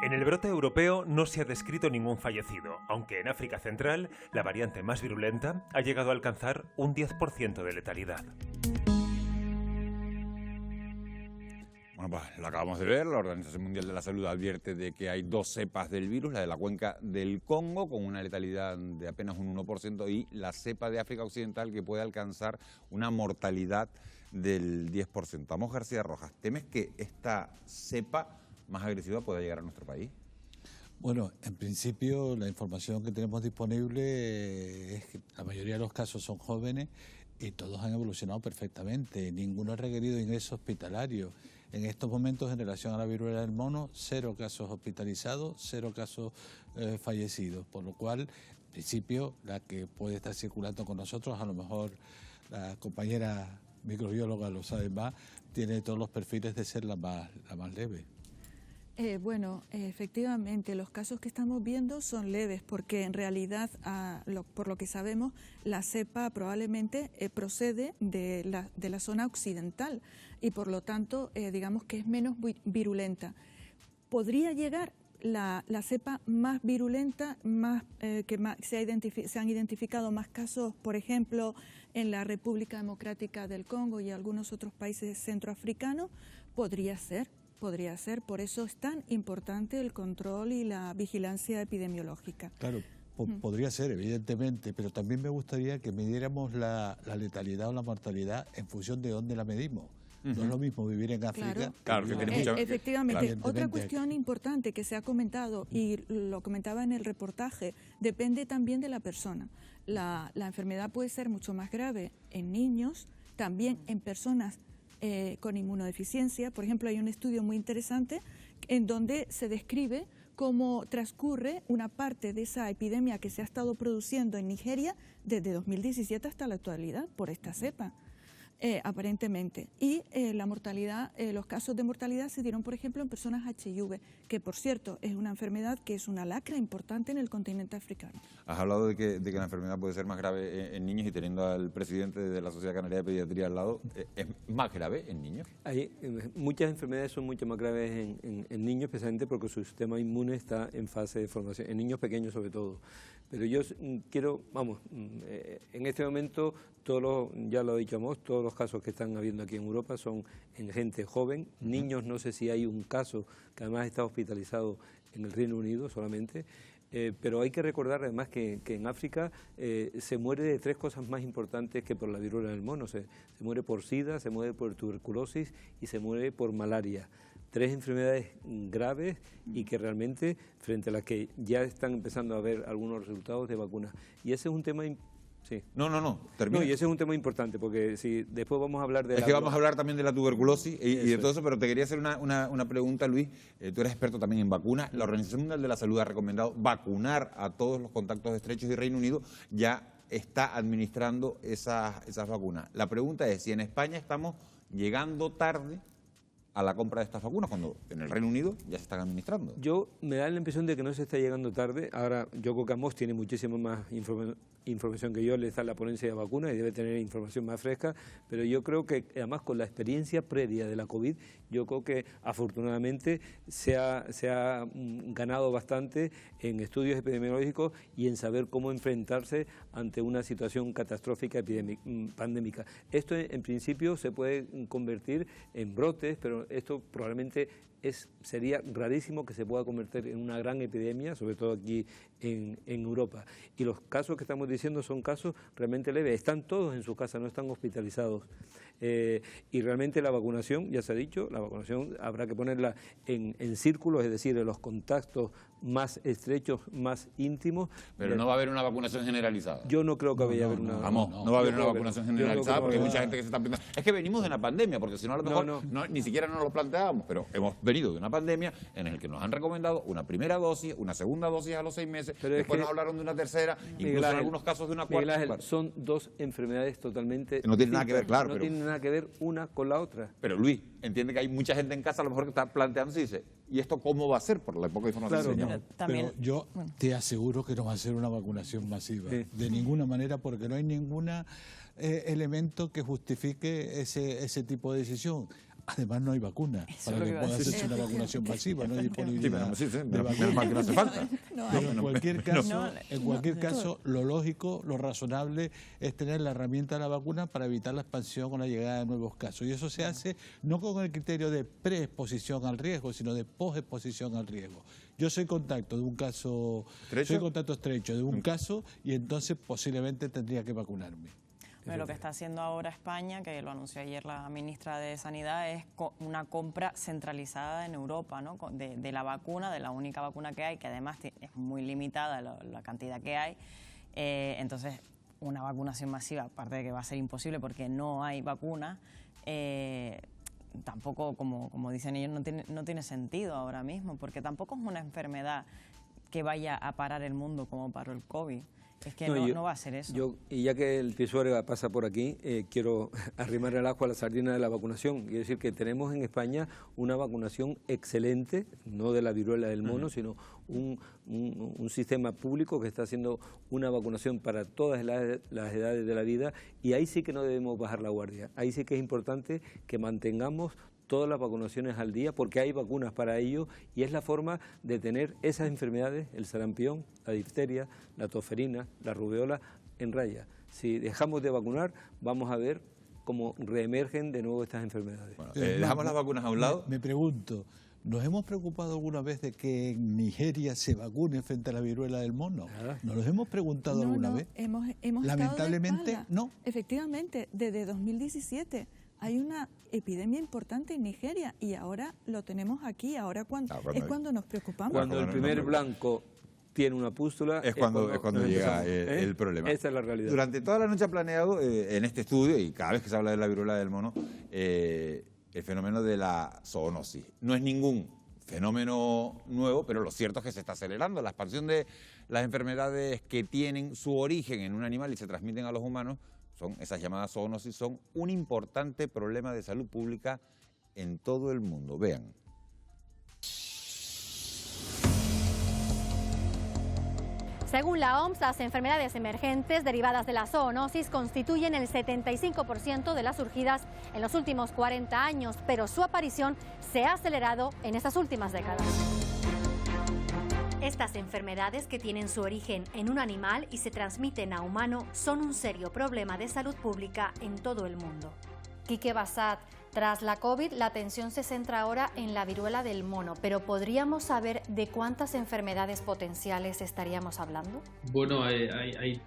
En el brote europeo no se ha descrito ningún fallecido, aunque en África Central la variante más virulenta ha llegado a alcanzar un 10% de letalidad. Bueno, pues lo acabamos de ver. La Organización Mundial de la Salud advierte de que hay 2 cepas del virus, la de la cuenca del Congo, con una letalidad de apenas un 1%, y la cepa de África Occidental, que puede alcanzar una mortalidad del 10%. Amos García Rojas, ¿temes que esta cepa más agresiva pueda llegar a nuestro país? Bueno, en principio la información que tenemos disponible es que la mayoría de los casos son jóvenes y todos han evolucionado perfectamente. Ninguno ha requerido ingreso hospitalario. En estos momentos, en relación a la viruela del mono, 0 casos hospitalizados, 0 casos fallecidos, por lo cual, en principio, la que puede estar circulando con nosotros, a lo mejor la compañera microbióloga lo sabe más, tiene todos los perfiles de ser la más leve. Bueno, efectivamente, los casos que estamos viendo son leves porque en realidad, por lo que sabemos, la cepa probablemente procede de la zona occidental y por lo tanto, digamos que es menos virulenta. Podría llegar la cepa más virulenta, se han identificado más casos, por ejemplo, en la República Democrática del Congo y algunos otros países centroafricanos, podría ser, por eso es tan importante el control y la vigilancia epidemiológica. Claro, podría ser, evidentemente, pero también me gustaría que midiéramos la letalidad o la mortalidad en función de dónde la medimos. No es lo mismo vivir en África. Claro, que tiene mucha... Efectivamente. Otra cuestión importante que se ha comentado, y lo comentaba en el reportaje, depende también de la persona. La enfermedad puede ser mucho más grave en niños, también en personas con inmunodeficiencia. Por ejemplo, hay un estudio muy interesante en donde se describe cómo transcurre una parte de esa epidemia que se ha estado produciendo en Nigeria desde 2017 hasta la actualidad por esta cepa. Aparentemente. Y la mortalidad, los casos de mortalidad se dieron, por ejemplo, en personas HIV, que por cierto es una enfermedad que es una lacra importante en el continente africano. Has hablado de que la enfermedad puede ser más grave en niños y teniendo al presidente de la Sociedad Canaria de Pediatría al lado, ¿es más grave en niños? Muchas enfermedades son mucho más graves en niños, especialmente porque su sistema inmune está en fase de formación, en niños pequeños sobre todo. Pero yo quiero, en este momento, ya lo ha dicho Amos, todos los casos que están habiendo aquí en Europa son en gente joven, niños, no sé si hay un caso que además está hospitalizado en el Reino Unido solamente, pero hay que recordar además que en África se muere de 3 cosas más importantes que por la viruela del mono. Se muere por SIDA, se muere por tuberculosis y se muere por malaria. 3 enfermedades graves y que realmente, frente a las que ya están empezando a ver algunos resultados de vacunas. Y ese es un tema... Sí. Termina. No, y ese es un tema importante, porque si después vamos a hablar de... Es que vamos a hablar también de la tuberculosis y de todo eso, pero te quería hacer una pregunta, Luis. Tú eres experto también en vacunas. La Organización Mundial de la Salud ha recomendado vacunar a todos los contactos estrechos y Reino Unido ya está administrando esas vacunas. La pregunta es si en España estamos llegando tarde a la compra de estas vacunas, cuando en el Reino Unido ya se están administrando. Me da la impresión de que no se está llegando tarde. Ahora, yo creo que Amos tiene muchísima más información que yo, le está en la ponencia de vacunas y debe tener información más fresca, pero yo creo que además con la experiencia previa de la COVID, yo creo que afortunadamente se ha ganado bastante en estudios epidemiológicos y en saber cómo enfrentarse ante una situación catastrófica pandémica. Esto en principio se puede convertir en brotes, pero esto probablemente sería rarísimo que se pueda convertir en una gran epidemia, sobre todo aquí en Europa. Y los casos que estamos diciendo son casos realmente leves, están todos en su casa, no están hospitalizados. Y realmente la vacunación, ya se ha dicho, la vacunación habrá que ponerla en círculos, es decir, en los contactos más estrechos, más íntimos. Pero no va a haber una vacunación generalizada. Yo no creo que vaya a haber una... No va a haber una vacunación generalizada porque hay mucha gente que se está planteando. Es que venimos de una pandemia, porque si no a lo mejor ni siquiera nos lo planteábamos, pero hemos venido de una pandemia en la que nos han recomendado una primera dosis, una segunda dosis a los 6 meses, pero después nos hablaron de una tercera, incluso en algunos casos de una cuarta. Son 2 enfermedades totalmente... No tienen nada que ver, claro. No tienen nada que ver una con la otra. Pero Luis, entiende que hay mucha gente en casa a lo mejor que está planteándose y dice, ¿y esto cómo va a ser por la poca información que teníamos? Pero yo te aseguro que no va a ser una vacunación masiva, de ninguna manera, porque no hay ningún elemento que justifique ese tipo de decisión. Además no hay vacuna para que pueda hacerse una vacunación masiva, no hay disponibilidad de vacunas. Que no hace falta. Pero en cualquier caso, lo lógico, lo razonable es tener la herramienta de la vacuna para evitar la expansión con la llegada de nuevos casos. Y eso se hace no con el criterio de preexposición al riesgo, sino de posexposición al riesgo. Yo soy contacto de un caso, soy contacto estrecho de un caso y entonces posiblemente tendría que vacunarme. Lo que está haciendo ahora España, que lo anunció ayer la ministra de Sanidad, es una compra centralizada en Europa, ¿no? de la vacuna, de la única vacuna que hay, que además es muy limitada la cantidad que hay. Entonces, una vacunación masiva, aparte de que va a ser imposible porque no hay vacuna, tampoco, como dicen ellos, no tiene sentido ahora mismo, porque tampoco es una enfermedad que vaya a parar el mundo como paró el COVID. Es que no va a ser eso. Y ya que el Pisuerga pasa por aquí, quiero arrimar el agua a la sardina de la vacunación. Quiero decir que tenemos en España una vacunación excelente, no de la viruela del mono, sino un sistema público que está haciendo una vacunación para todas las edades de la vida, y ahí sí que no debemos bajar la guardia. Ahí sí que es importante que mantengamos todas las vacunaciones al día, porque hay vacunas para ello y es la forma de tener esas enfermedades, el sarampión, la difteria, la tosferina, la rubeola, en raya. Si dejamos de vacunar, vamos a ver cómo reemergen de nuevo estas enfermedades. Bueno, dejamos las vacunas a un lado. Me pregunto, ¿nos hemos preocupado alguna vez de que en Nigeria se vacune frente a la viruela del mono? ¿Nos los hemos preguntado alguna vez? Hemos Lamentablemente, no. Efectivamente, desde 2017 hay una epidemia importante en Nigeria y ahora lo tenemos aquí. Ahora es cuando nos preocupamos. Cuando el primer blanco tiene una pústula es cuando llega el problema. Esa es la realidad. Durante toda la noche ha planeado en este estudio, y cada vez que se habla de la viruela del mono, el fenómeno de la zoonosis. No es ningún fenómeno nuevo, pero lo cierto es que se está acelerando. La expansión de las enfermedades que tienen su origen en un animal y se transmiten a los humanos, son esas llamadas zoonosis, son un importante problema de salud pública en todo el mundo. Vean. Según la OMS, las enfermedades emergentes derivadas de la zoonosis constituyen el 75% de las surgidas en los últimos 40 años, pero su aparición se ha acelerado en estas últimas décadas. Estas enfermedades, que tienen su origen en un animal y se transmiten a humano, son un serio problema de salud pública en todo el mundo. Quique Bassat, tras la COVID, la atención se centra ahora en la viruela del mono, pero ¿podríamos saber de cuántas enfermedades potenciales estaríamos hablando? Bueno, hay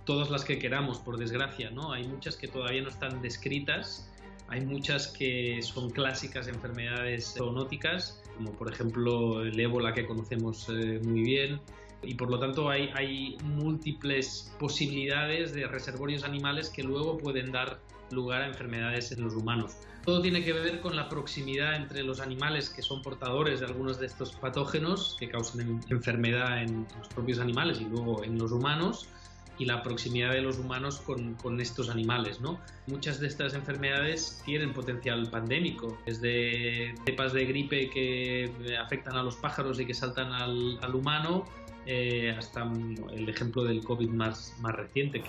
todas las que queramos, por desgracia, ¿no? Hay muchas que todavía no están descritas, hay muchas que son clásicas enfermedades zoonóticas, como por ejemplo el ébola, que conocemos muy bien, y por lo tanto hay múltiples posibilidades de reservorios animales que luego pueden dar lugar a enfermedades en los humanos. Todo tiene que ver con la proximidad entre los animales que son portadores de algunos de estos patógenos que causan enfermedad en los propios animales y luego en los humanos, y la proximidad de los humanos con estos animales, ¿no? Muchas de estas enfermedades tienen potencial pandémico, desde cepas de gripe que afectan a los pájaros y que saltan al humano, hasta el ejemplo del COVID más reciente.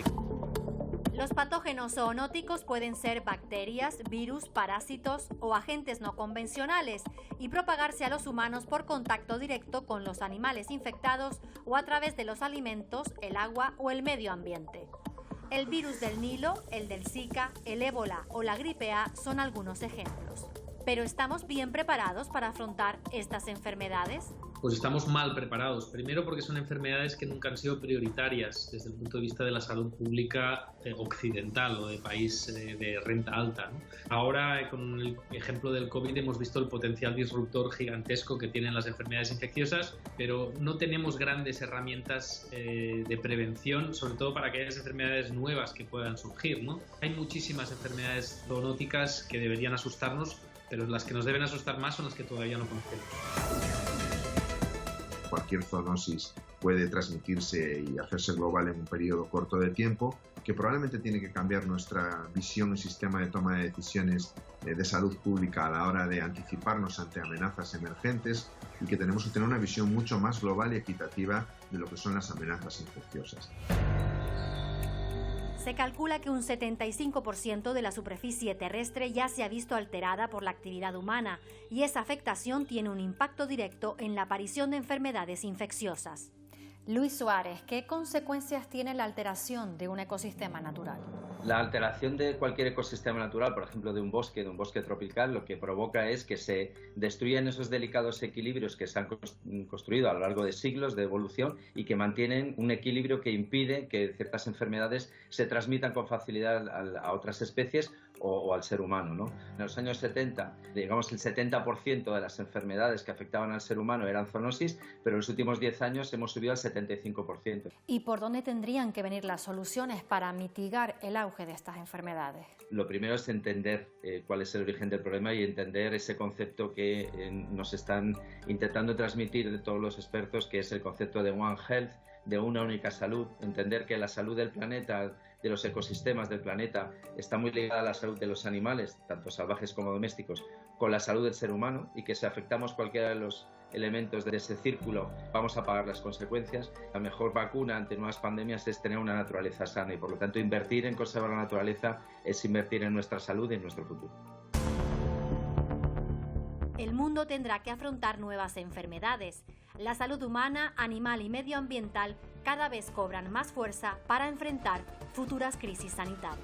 Los patógenos zoonóticos pueden ser bacterias, virus, parásitos o agentes no convencionales y propagarse a los humanos por contacto directo con los animales infectados o a través de los alimentos, el agua o el medio ambiente. El virus del Nilo, el del Zika, el ébola o la gripe A son algunos ejemplos. ¿Pero estamos bien preparados para afrontar estas enfermedades? Pues estamos mal preparados. Primero porque son enfermedades que nunca han sido prioritarias desde el punto de vista de la salud pública occidental o de país de renta alta, ¿no? Ahora, con el ejemplo del COVID, hemos visto el potencial disruptor gigantesco que tienen las enfermedades infecciosas, pero no tenemos grandes herramientas de prevención, sobre todo para aquellas enfermedades nuevas que puedan surgir, ¿no? Hay muchísimas enfermedades zoonóticas que deberían asustarnos, pero las que nos deben asustar más son las que todavía no conocemos. Cualquier zoonosis puede transmitirse y hacerse global en un periodo corto de tiempo, que probablemente tiene que cambiar nuestra visión y sistema de toma de decisiones de salud pública a la hora de anticiparnos ante amenazas emergentes, y que tenemos que tener una visión mucho más global y equitativa de lo que son las amenazas infecciosas. Se calcula que un 75% de la superficie terrestre ya se ha visto alterada por la actividad humana, y esa afectación tiene un impacto directo en la aparición de enfermedades infecciosas. Luis Suárez, ¿qué consecuencias tiene la alteración de un ecosistema natural? La alteración de cualquier ecosistema natural, por ejemplo de un bosque tropical, lo que provoca es que se destruyan esos delicados equilibrios que se han construido a lo largo de siglos de evolución y que mantienen un equilibrio que impide que ciertas enfermedades se transmitan con facilidad a otras especies o al ser humano, ¿no? En los años 70, digamos, el 70% de las enfermedades que afectaban al ser humano eran zoonosis, pero en los últimos 10 años hemos subido al 75%. ¿Y por dónde tendrían que venir las soluciones para mitigar el auge de estas enfermedades? Lo primero es entender cuál es el origen del problema y entender ese concepto que nos están intentando transmitir de todos los expertos, que es el concepto de One Health, de una única salud. Entender que la salud del planeta, de los ecosistemas del planeta, está muy ligada a la salud de los animales, tanto salvajes como domésticos, con la salud del ser humano, y que si afectamos cualquiera de los elementos de ese círculo vamos a pagar las consecuencias. La mejor vacuna ante nuevas pandemias es tener una naturaleza sana, y por lo tanto invertir en conservar la naturaleza es invertir en nuestra salud y en nuestro futuro. El mundo tendrá que afrontar nuevas enfermedades. La salud humana, animal y medioambiental cada vez cobran más fuerza para enfrentar futuras crisis sanitarias.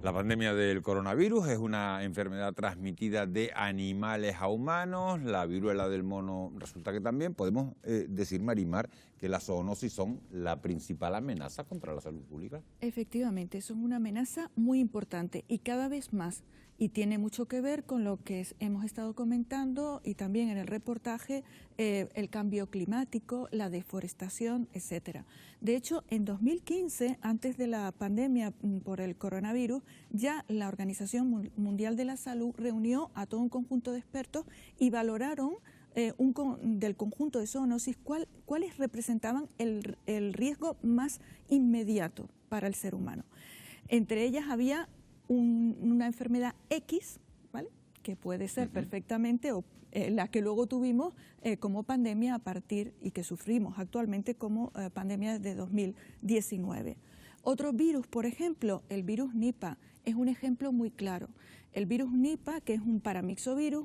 La pandemia del coronavirus es una enfermedad transmitida de animales a humanos. La viruela del mono resulta que también. Podemos decir, Marimar, que las zoonosis son la principal amenaza contra la salud pública. Efectivamente, son una amenaza muy importante y cada vez más. Y tiene mucho que ver con lo que hemos estado comentando y también en el reportaje, el cambio climático, la deforestación, etcétera. De hecho, en 2015, antes de la pandemia por el coronavirus, ya la Organización Mundial de la Salud reunió a todo un conjunto de expertos y valoraron del conjunto de zoonosis cuáles representaban el riesgo más inmediato para el ser humano. Entre ellas había una enfermedad X, ¿vale?, que puede ser perfectamente la que luego tuvimos como pandemia a partir y que sufrimos actualmente como pandemia de 2019. Otro virus, por ejemplo, el virus Nipah, es un ejemplo muy claro. El virus Nipah, que es un paramyxovirus,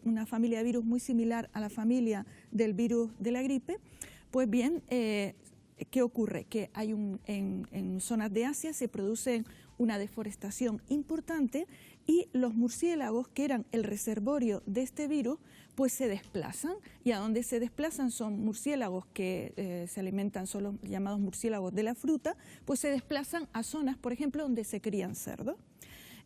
una familia de virus muy similar a la familia del virus de la gripe, pues bien, ¿qué ocurre? Que hay en zonas de Asia se produce una deforestación importante y los murciélagos, que eran el reservorio de este virus, pues se desplazan, y a donde se desplazan son murciélagos que se alimentan, son los llamados murciélagos de la fruta, pues se desplazan a zonas, por ejemplo, donde se crían cerdos.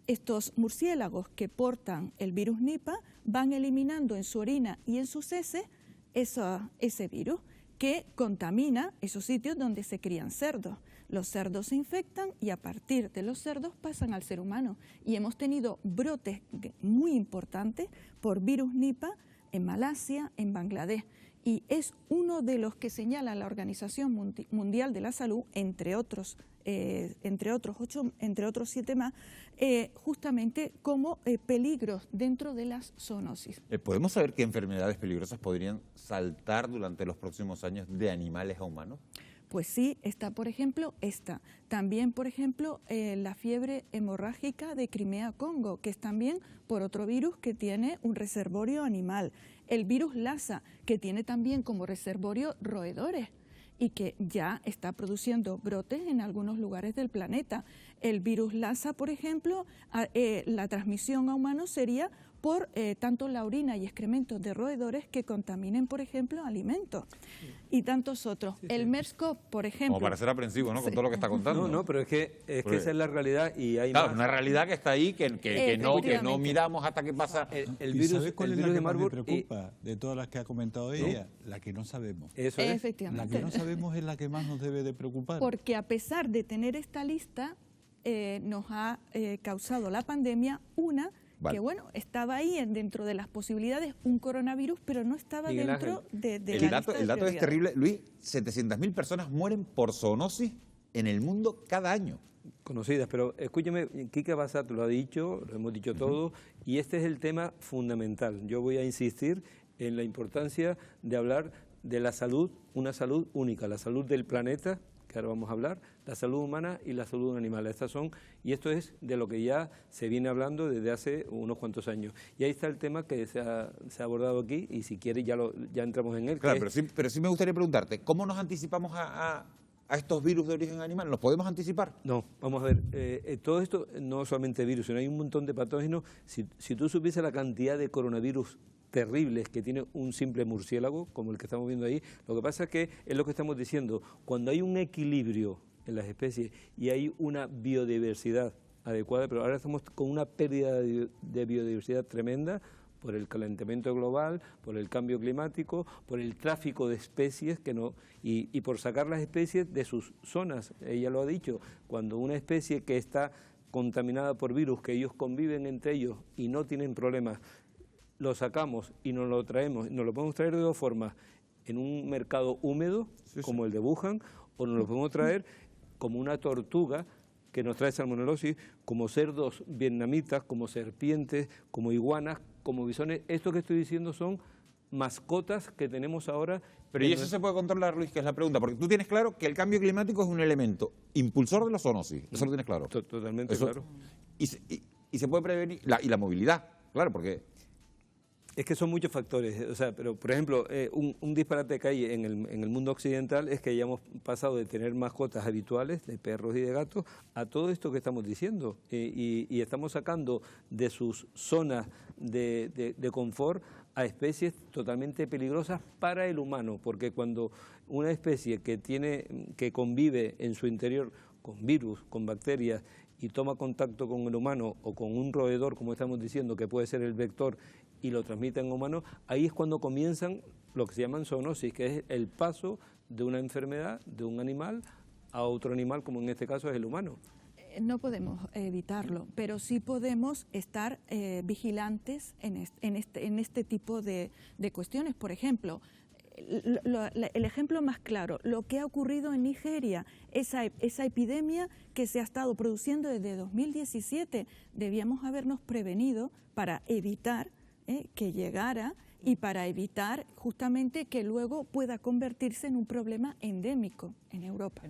Estos murciélagos que portan el virus Nipah van eliminando en su orina y en sus heces ese virus que contamina esos sitios donde se crían cerdos. Los cerdos se infectan y a partir de los cerdos pasan al ser humano. Y hemos tenido brotes muy importantes por virus Nipah en Malasia, en Bangladesh. Y es uno de los que señala la Organización Mundial de la Salud, entre otros 7 más, justamente como peligros dentro de las zoonosis. ¿Podemos saber qué enfermedades peligrosas podrían saltar durante los próximos años de animales a humanos? Pues sí, está por ejemplo esta. También, por ejemplo, la fiebre hemorrágica de Crimea-Congo, que es también por otro virus que tiene un reservorio animal. El virus Lassa, que tiene también como reservorio roedores y que ya está produciendo brotes en algunos lugares del planeta. El virus Lassa, por ejemplo, la transmisión a humanos sería por tanto la orina y excrementos de roedores que contaminen, por ejemplo, alimentos y tantos otros. El MERS-CoV, por ejemplo. Como para ser aprensivo, ¿no? Con todo lo que está contando. No, pero es que esa es la realidad y hay claro, más. una realidad que está ahí, que no miramos hasta qué pasa. El virus, ¿sabes cuál es la que más me preocupa de todas las que ha comentado ella? La que no sabemos. Eso es. Efectivamente. La que no sabemos es la que más nos debe de preocupar. Porque a pesar de tener esta lista, nos ha causado la pandemia que bueno, estaba ahí dentro de las posibilidades un coronavirus, pero no estaba dentro de el la dato. lista de El dato es prioridades. terrible, Luis. 700.000 personas mueren por zoonosis en el mundo cada año. Conocidas, pero escúcheme, Kike Basato lo ha dicho, lo hemos dicho todo, y este es el tema fundamental. Yo voy a insistir en la importancia de hablar de la salud, una salud única, la salud del planeta, que ahora vamos a hablar, la salud humana y la salud animal. Estas son, y esto es de lo que ya se viene hablando desde hace unos cuantos años. Y ahí está el tema que se ha abordado aquí, y si quiere ya entramos en él. Claro, pero sí me gustaría preguntarte, ¿cómo nos anticipamos a estos virus de origen animal? ¿Los podemos anticipar? No, vamos a ver, todo esto no solamente virus, sino hay un montón de patógenos. Si tú supieses la cantidad de coronavirus terribles que tiene un simple murciélago, como el que estamos viendo ahí, lo que pasa es que es lo que estamos diciendo, cuando hay un equilibrio en las especies y hay una biodiversidad adecuada, pero ahora estamos con una pérdida de biodiversidad tremenda por el calentamiento global, por el cambio climático, por el tráfico de especies y por sacar las especies de sus zonas. Ella lo ha dicho, cuando una especie que está contaminada por virus, que ellos conviven entre ellos y no tienen problemas, lo sacamos y nos lo traemos, nos lo podemos traer de dos formas, en un mercado húmedo, como el de Wuhan, o nos lo podemos traer como una tortuga que nos trae salmonelosis, como cerdos vietnamitas, como serpientes, como iguanas, como bisones. Esto que estoy diciendo son mascotas que tenemos ahora. Pero ¿y eso se puede controlar, Luis? Que es la pregunta, porque tú tienes claro que el cambio climático es un elemento impulsor de la zoonosis, eso lo tienes claro. Totalmente claro. Y se puede prevenir, y la movilidad, claro, porque... Es que son muchos factores, o sea, pero por ejemplo, un disparate que hay en el mundo occidental es que hayamos pasado de tener mascotas habituales, de perros y de gatos, a todo esto que estamos diciendo, y estamos sacando de sus zonas de confort a especies totalmente peligrosas para el humano, porque cuando una especie que convive en su interior con virus, con bacterias, y toma contacto con el humano o con un roedor, como estamos diciendo, que puede ser el vector, y lo transmiten a humanos, ahí es cuando comienzan lo que se llaman zoonosis, que es el paso de una enfermedad de un animal a otro animal, como en este caso es el humano. No podemos evitarlo, pero sí podemos estar vigilantes en este tipo de cuestiones. Por ejemplo, el ejemplo más claro, lo que ha ocurrido en Nigeria, esa epidemia que se ha estado produciendo desde 2017, debíamos habernos prevenido para evitar que llegara y para evitar justamente que luego pueda convertirse en un problema endémico en Europa.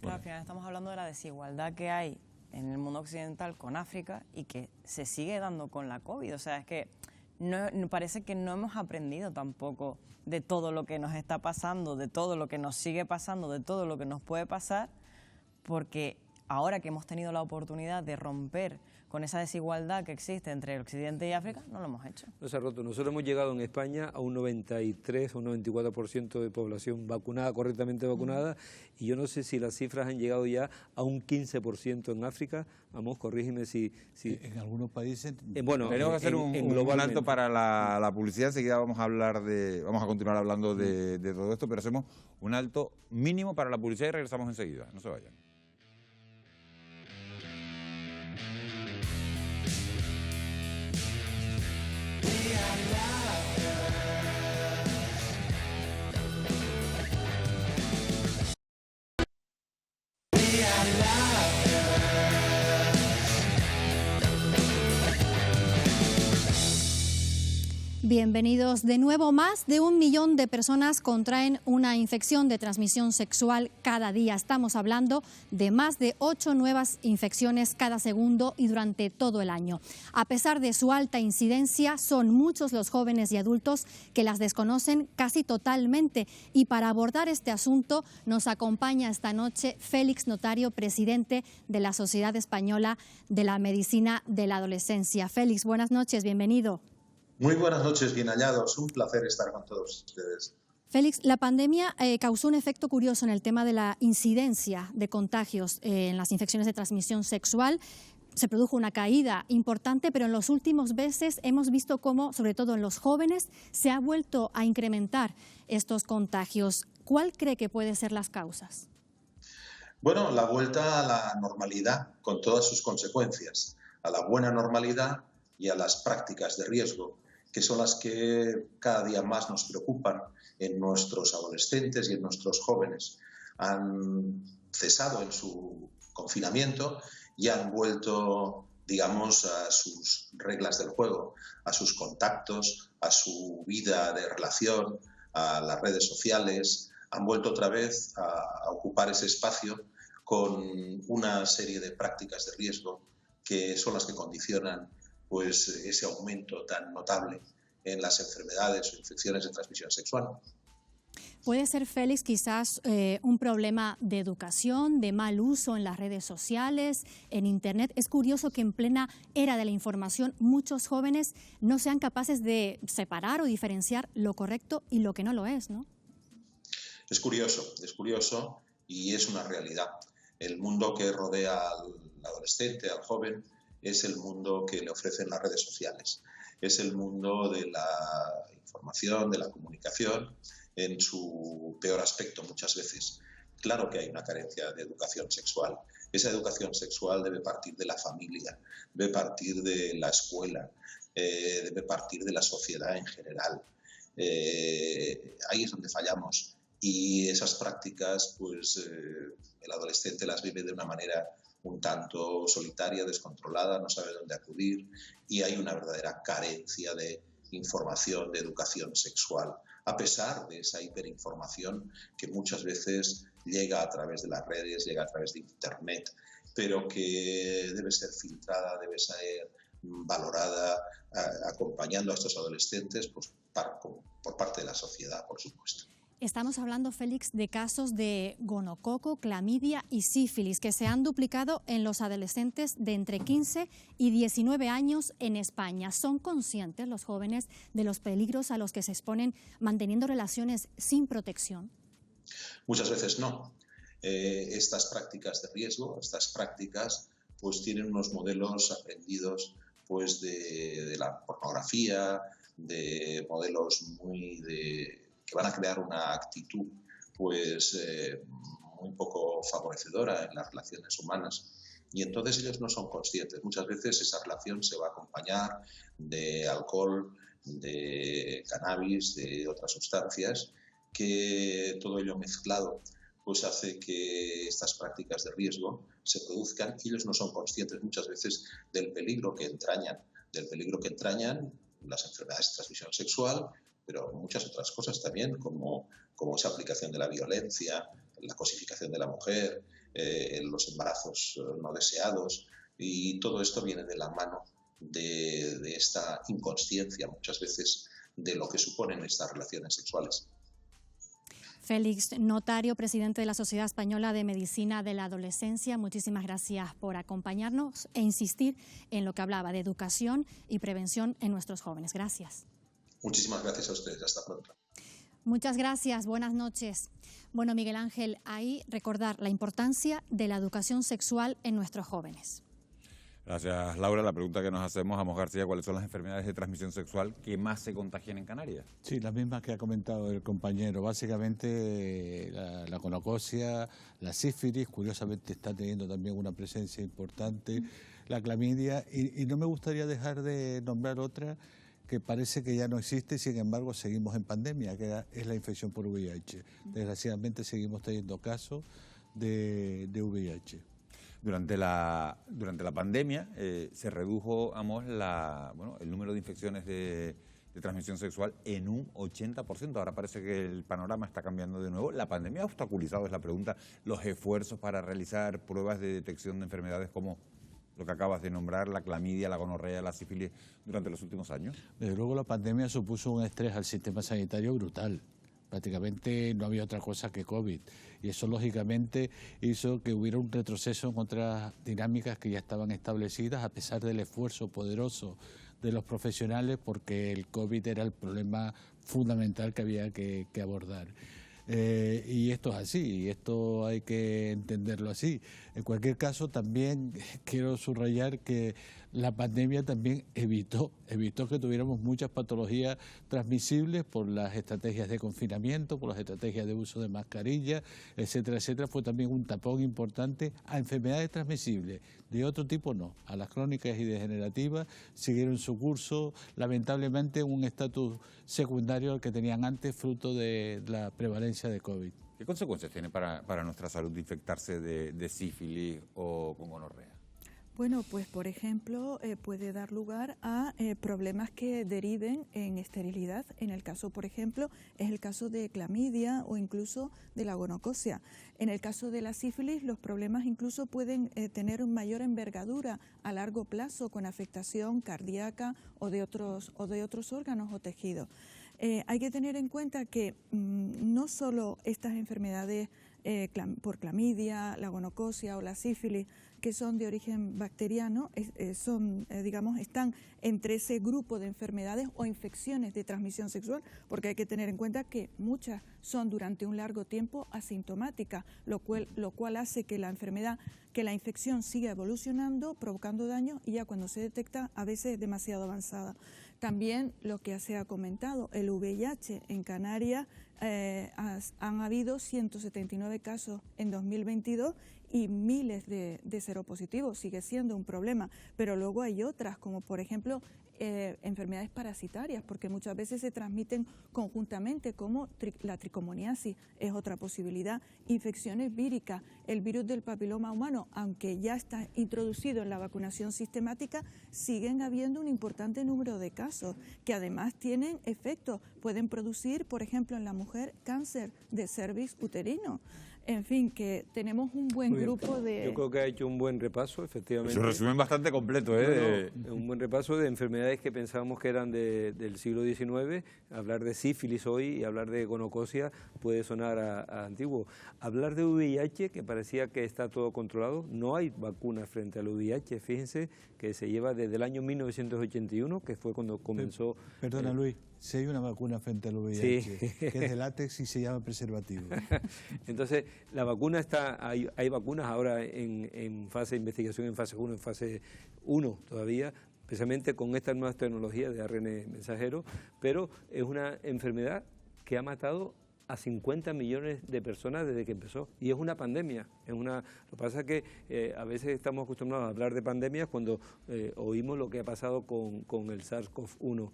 Claro, al final estamos hablando de la desigualdad que hay en el mundo occidental con África y que se sigue dando con la COVID. O sea, es que parece que no hemos aprendido tampoco de todo lo que nos está pasando, de todo lo que nos sigue pasando, de todo lo que nos puede pasar, porque ahora que hemos tenido la oportunidad de romper con esa desigualdad que existe entre el Occidente y África, no lo hemos hecho. No se ha roto. Nosotros hemos llegado en España a un 93 o un 94% de población vacunada, correctamente vacunada, y yo no sé si las cifras han llegado ya a un 15% en África. Vamos, corrígeme si... En algunos países... bueno, tenemos que hacer un alto para la publicidad. Enseguida vamos a continuar hablando de todo esto, pero hacemos un alto mínimo para la publicidad y regresamos enseguida. No se vayan. Bienvenidos de nuevo. Más de 1 millón de personas contraen una infección de transmisión sexual cada día. Estamos hablando de más de 8 nuevas infecciones cada segundo y durante todo el año. A pesar de su alta incidencia, son muchos los jóvenes y adultos que las desconocen casi totalmente. Y para abordar este asunto nos acompaña esta noche Félix Notario, presidente de la Sociedad Española de la Medicina de la Adolescencia. Félix, buenas noches, bienvenido. Muy buenas noches, bien hallados. Un placer estar con todos ustedes. Félix, la pandemia causó un efecto curioso en el tema de la incidencia de contagios en las infecciones de transmisión sexual. Se produjo una caída importante, pero en los últimos meses hemos visto cómo, sobre todo en los jóvenes, se ha vuelto a incrementar estos contagios. ¿Cuál cree que pueden ser las causas? Bueno, la vuelta a la normalidad, con todas sus consecuencias, a la buena normalidad y a las prácticas de riesgo, que son las que cada día más nos preocupan en nuestros adolescentes y en nuestros jóvenes. Han cesado en su confinamiento y han vuelto, digamos, a sus reglas del juego, a sus contactos, a su vida de relación, a las redes sociales. Han vuelto otra vez a ocupar ese espacio con una serie de prácticas de riesgo que son las que condicionan pues ese aumento tan notable en las enfermedades o infecciones de transmisión sexual. ¿Puede ser, Félix, quizás un problema de educación, de mal uso en las redes sociales, en Internet? Es curioso que en plena era de la información muchos jóvenes no sean capaces de separar o diferenciar lo correcto y lo que no lo es, ¿no? Es curioso y es una realidad. El mundo que rodea al adolescente, al joven, es el mundo que le ofrecen las redes sociales. Es el mundo de la información, de la comunicación, en su peor aspecto muchas veces. Claro que hay una carencia de educación sexual. Esa educación sexual debe partir de la familia, debe partir de la escuela, debe partir de la sociedad en general. Ahí es donde fallamos. Y esas prácticas, pues el adolescente las vive de una manera un tanto solitaria, descontrolada, no sabe dónde acudir y hay una verdadera carencia de información, de educación sexual, a pesar de esa hiperinformación que muchas veces llega a través de las redes, llega a través de Internet, pero que debe ser filtrada, debe ser valorada, acompañando a estos adolescentes pues, por parte de la sociedad, por supuesto. Estamos hablando, Félix, de casos de gonococo, clamidia y sífilis que se han duplicado en los adolescentes de entre 15 y 19 años en España. ¿Son conscientes los jóvenes de los peligros a los que se exponen manteniendo relaciones sin protección? Muchas veces no. Estas prácticas de riesgo, estas prácticas, pues tienen unos modelos aprendidos pues de la pornografía, de modelos que van a crear una actitud pues muy poco favorecedora en las relaciones humanas. Y entonces ellos no son conscientes. Muchas veces esa relación se va a acompañar de alcohol, de cannabis, de otras sustancias, que todo ello mezclado pues hace que estas prácticas de riesgo se produzcan y ellos no son conscientes muchas veces del peligro que entrañan las enfermedades de transmisión sexual, pero muchas otras cosas también, como esa aplicación de la violencia, la cosificación de la mujer, los embarazos no deseados, y todo esto viene de la mano de esta inconsciencia muchas veces de lo que suponen estas relaciones sexuales. Félix Notario, presidente de la Sociedad Española de Medicina de la Adolescencia, muchísimas gracias por acompañarnos e insistir en lo que hablaba de educación y prevención en nuestros jóvenes. Gracias. Muchísimas gracias a ustedes. Hasta pronto. Muchas gracias. Buenas noches. Bueno, Miguel Ángel, ahí recordar la importancia de la educación sexual en nuestros jóvenes. Gracias, Laura. La pregunta que nos hacemos, Amos García, ¿cuáles son las enfermedades de transmisión sexual que más se contagian en Canarias? Sí, las mismas que ha comentado el compañero. Básicamente la gonocosia, la sífilis, curiosamente está teniendo también una presencia importante, la clamidia, y no me gustaría dejar de nombrar otra que parece que ya no existe y sin embargo seguimos en pandemia, que es la infección por VIH. Desgraciadamente seguimos teniendo casos de VIH. Durante la pandemia se redujo, Amos, el número de infecciones de transmisión sexual en un 80%. Ahora parece que el panorama está cambiando de nuevo. ¿La pandemia ha obstaculizado, es la pregunta, los esfuerzos para realizar pruebas de detección de enfermedades como lo que acabas de nombrar, la clamidia, la gonorrea, la sífilis, durante los últimos años? Desde luego la pandemia supuso un estrés al sistema sanitario brutal. Prácticamente no había otra cosa que COVID, y eso lógicamente hizo que hubiera un retroceso en otras dinámicas que ya estaban establecidas, a pesar del esfuerzo poderoso de los profesionales, porque el COVID era el problema fundamental que había que abordar. Y esto es así, y esto hay que entenderlo así. En cualquier caso, también quiero subrayar que la pandemia también evitó que tuviéramos muchas patologías transmisibles por las estrategias de confinamiento, por las estrategias de uso de mascarilla, etcétera, etcétera. Fue también un tapón importante a enfermedades transmisibles. De otro tipo no. A las crónicas y degenerativas siguieron su curso, lamentablemente un estatus secundario al que tenían antes, fruto de la prevalencia de COVID. ¿Qué consecuencias tiene para nuestra salud de infectarse de sífilis o con gonorrea? Bueno, pues por ejemplo puede dar lugar a problemas que deriven en esterilidad. En el caso, por ejemplo, es el caso de clamidia o incluso de la gonocosia. En el caso de la sífilis, los problemas incluso pueden tener mayor envergadura a largo plazo con afectación cardíaca o de otros órganos o tejidos. Hay que tener en cuenta que no solo estas enfermedades por clamidia, la gonocosia o la sífilis, que son de origen bacteriano, están entre ese grupo de enfermedades o infecciones de transmisión sexual, porque hay que tener en cuenta que muchas son durante un largo tiempo asintomáticas, lo cual hace que la infección siga evolucionando, provocando daño, y ya cuando se detecta a veces es demasiado avanzada. También lo que se ha comentado, el VIH en Canarias, han habido 179 casos en 2022 y miles de seropositivos, sigue siendo un problema, pero luego hay otras, como por ejemplo enfermedades parasitarias, porque muchas veces se transmiten conjuntamente, como la tricomoniasis es otra posibilidad, infecciones víricas, el virus del papiloma humano, aunque ya está introducido en la vacunación sistemática, siguen habiendo un importante número de casos que además tienen efectos, pueden producir, por ejemplo, en la mujer cáncer de cervix uterino. En fin, que tenemos un buen grupo de... Yo creo que ha hecho un buen repaso, efectivamente. Es un resumen bastante completo, Un buen repaso de enfermedades que pensábamos que eran del siglo XIX. Hablar de sífilis hoy y hablar de gonocosia puede sonar a antiguo. Hablar de VIH, que parecía que está todo controlado, no hay vacuna frente al VIH. Fíjense que se lleva desde el año 1981, que fue cuando comenzó... Perdona, Luis. Si hay una vacuna frente al VIH, sí, que es de látex y se llama preservativo. Entonces, la vacuna hay vacunas ahora en fase de investigación, en fase 1, en fase 1 todavía, especialmente con estas nuevas tecnologías de ARN mensajero, pero es una enfermedad que ha matado a 50 millones de personas desde que empezó, y es una pandemia. Lo que pasa es que a veces estamos acostumbrados a hablar de pandemias cuando oímos lo que ha pasado con el SARS-CoV-1.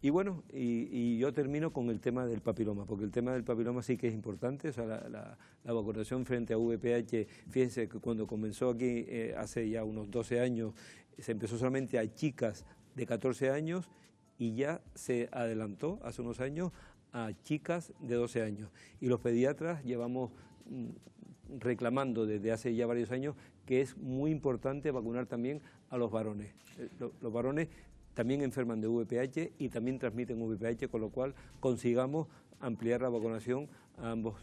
Y bueno, y yo termino con el tema del papiloma, porque el tema del papiloma sí que es importante. O sea, la vacunación frente a VPH, fíjense que cuando comenzó aquí hace ya unos 12 años, se empezó solamente a chicas de 14 años y ya se adelantó hace unos años a chicas de 12 años. Y los pediatras llevamos reclamando desde hace ya varios años que es muy importante vacunar también a los varones. Los varones también enferman de VPH y también transmiten VPH, con lo cual consigamos ampliar la vacunación a ambos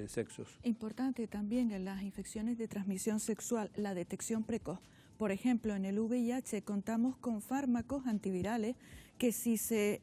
sexos. Importante también en las infecciones de transmisión sexual la detección precoz. Por ejemplo, en el VIH contamos con fármacos antivirales que si se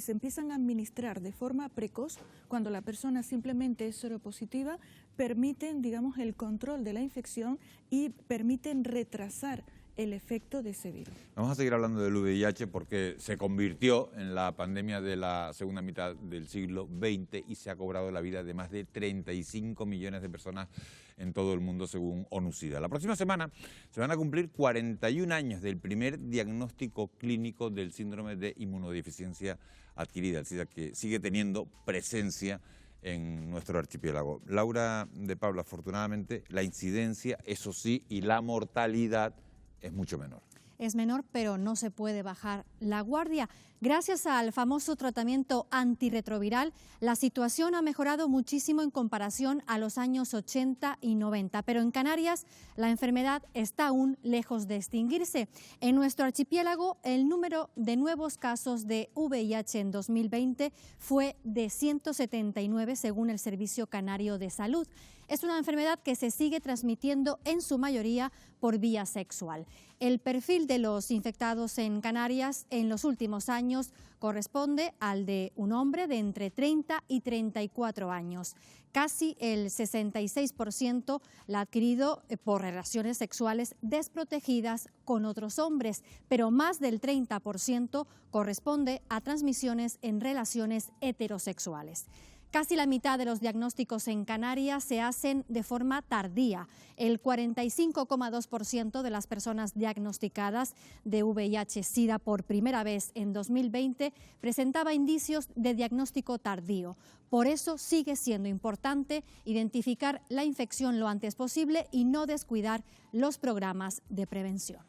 empiezan a administrar de forma precoz, cuando la persona simplemente es seropositiva, permiten, digamos, el control de la infección y permiten retrasar el efecto de ese virus. Vamos a seguir hablando del VIH porque se convirtió en la pandemia de la segunda mitad del siglo XX y se ha cobrado la vida de más de 35 millones de personas en todo el mundo, según ONU-SIDA. La próxima semana se van a cumplir 41 años del primer diagnóstico clínico del síndrome de inmunodeficiencia adquirida, el SIDA, que sigue teniendo presencia en nuestro archipiélago. Laura de Pablo, afortunadamente, la incidencia, eso sí, y la mortalidad es mucho menor. Es menor, pero no se puede bajar la guardia. Gracias al famoso tratamiento antirretroviral, la situación ha mejorado muchísimo en comparación a los años 80 y 90. Pero en Canarias la enfermedad está aún lejos de extinguirse. En nuestro archipiélago el número de nuevos casos de VIH en 2020 fue de 179 según el Servicio Canario de Salud. Es una enfermedad que se sigue transmitiendo en su mayoría por vía sexual. El perfil de los infectados en Canarias en los últimos años corresponde al de un hombre de entre 30 y 34 años. Casi el 66% la ha adquirido por relaciones sexuales desprotegidas con otros hombres, pero más del 30% corresponde a transmisiones en relaciones heterosexuales. Casi la mitad de los diagnósticos en Canarias se hacen de forma tardía. El 45,2% de las personas diagnosticadas de VIH-Sida por primera vez en 2020 presentaba indicios de diagnóstico tardío. Por eso sigue siendo importante identificar la infección lo antes posible y no descuidar los programas de prevención.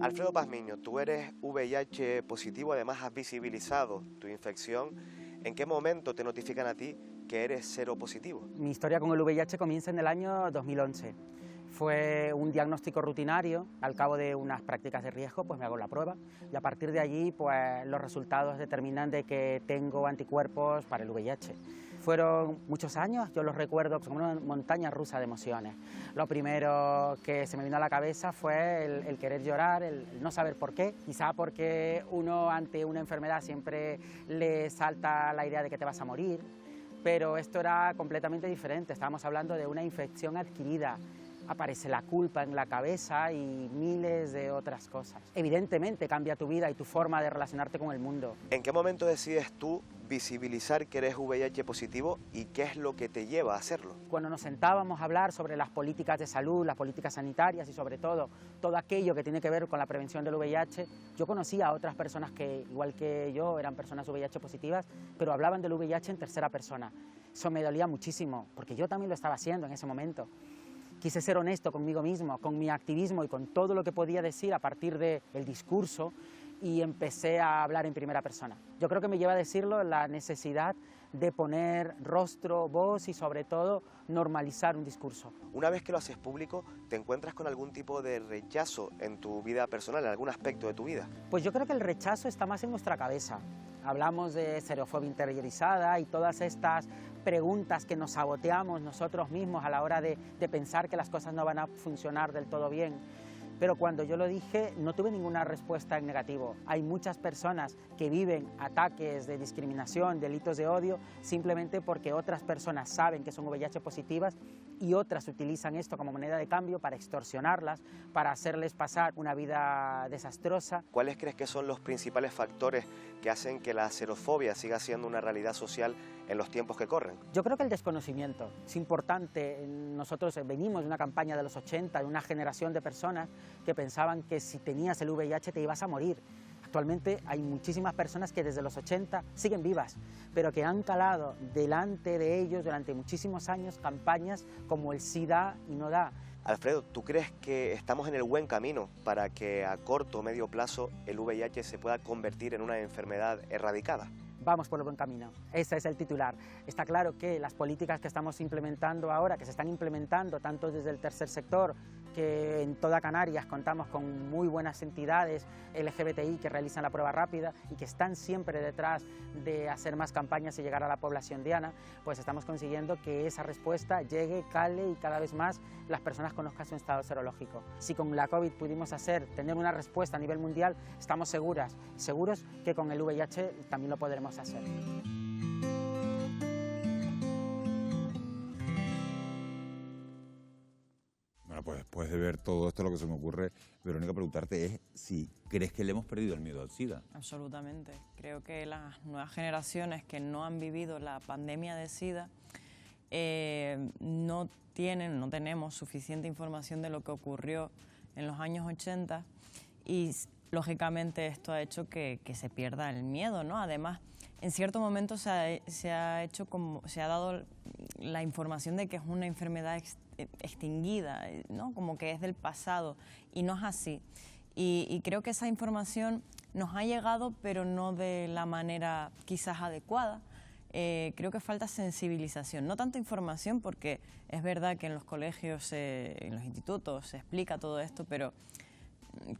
Alfredo Pazmiño, tú eres VIH positivo, además has visibilizado tu infección. ¿En qué momento te notifican a ti que eres seropositivo? Mi historia con el VIH comienza en el año 2011. Fue un diagnóstico rutinario, al cabo de unas prácticas de riesgo, pues me hago la prueba y a partir de allí pues los resultados determinan de que tengo anticuerpos para el VIH. Fueron muchos años, yo los recuerdo como una montaña rusa de emociones. Lo primero que se me vino a la cabeza fue el querer llorar, el no saber por qué. Quizá porque uno ante una enfermedad siempre le salta la idea de que te vas a morir, pero esto era completamente diferente. Estábamos hablando de una infección adquirida. Aparece la culpa en la cabeza y miles de otras cosas. Evidentemente cambia tu vida y tu forma de relacionarte con el mundo. ¿En qué momento decides tú visibilizar que eres VIH positivo y qué es lo que te lleva a hacerlo? Cuando nos sentábamos a hablar sobre las políticas de salud, las políticas sanitarias y sobre todo aquello que tiene que ver con la prevención del VIH, yo conocía a otras personas que, igual que yo, eran personas VIH positivas, pero hablaban del VIH en tercera persona. Eso me dolía muchísimo, porque yo también lo estaba haciendo en ese momento. Quise ser honesto conmigo mismo, con mi activismo y con todo lo que podía decir a partir del discurso y empecé a hablar en primera persona. Yo creo que me lleva a decirlo la necesidad de poner rostro, voz y sobre todo normalizar un discurso. Una vez que lo haces público, ¿te encuentras con algún tipo de rechazo en tu vida personal, en algún aspecto de tu vida? Pues yo creo que el rechazo está más en nuestra cabeza. Hablamos de xerofobia interiorizada y todas estas preguntas que nos saboteamos nosotros mismos a la hora de pensar que las cosas no van a funcionar del todo bien. Pero cuando yo lo dije no tuve ninguna respuesta en negativo. Hay muchas personas que viven ataques de discriminación, delitos de odio, simplemente porque otras personas saben que son VIH positivas y otras utilizan esto como moneda de cambio para extorsionarlas, para hacerles pasar una vida desastrosa. ¿Cuáles crees que son los principales factores que hacen que la xerofobia siga siendo una realidad social en los tiempos que corren? Yo creo que el desconocimiento es importante. Nosotros venimos de una campaña de los 80, de una generación de personas que pensaban que si tenías el VIH te ibas a morir. Actualmente hay muchísimas personas que desde los 80 siguen vivas, pero que han calado delante de ellos durante muchísimos años campañas como el sí da y no da. Alfredo, ¿tú crees que estamos en el buen camino para que a corto o medio plazo el VIH se pueda convertir en una enfermedad erradicada? Vamos por el buen camino, ese es el titular. Está claro que las políticas que estamos implementando ahora, que se están implementando tanto desde el tercer sector, que en toda Canarias contamos con muy buenas entidades LGBTI que realizan la prueba rápida y que están siempre detrás de hacer más campañas y llegar a la población diana, pues estamos consiguiendo que esa respuesta llegue, cale y cada vez más las personas conozcan su estado serológico. Si con la COVID pudimos tener una respuesta a nivel mundial, estamos seguros que con el VIH también lo podremos hacer. Bueno, pues después de ver todo esto, lo que se me ocurre, Verónica, preguntarte es si crees que le hemos perdido el miedo al SIDA. Absolutamente. Creo que las nuevas generaciones que no han vivido la pandemia de SIDA no tenemos suficiente información de lo que ocurrió en los años 80 y lógicamente esto ha hecho que se pierda el miedo, ¿no? Además, en cierto momento se ha dado la información de que es una enfermedad extinguida, ¿no? Como que es del pasado, y no es así. Y creo que esa información nos ha llegado, pero no de la manera quizás adecuada. Creo que falta sensibilización, no tanta información, porque es verdad que en los colegios, en los institutos se explica todo esto, pero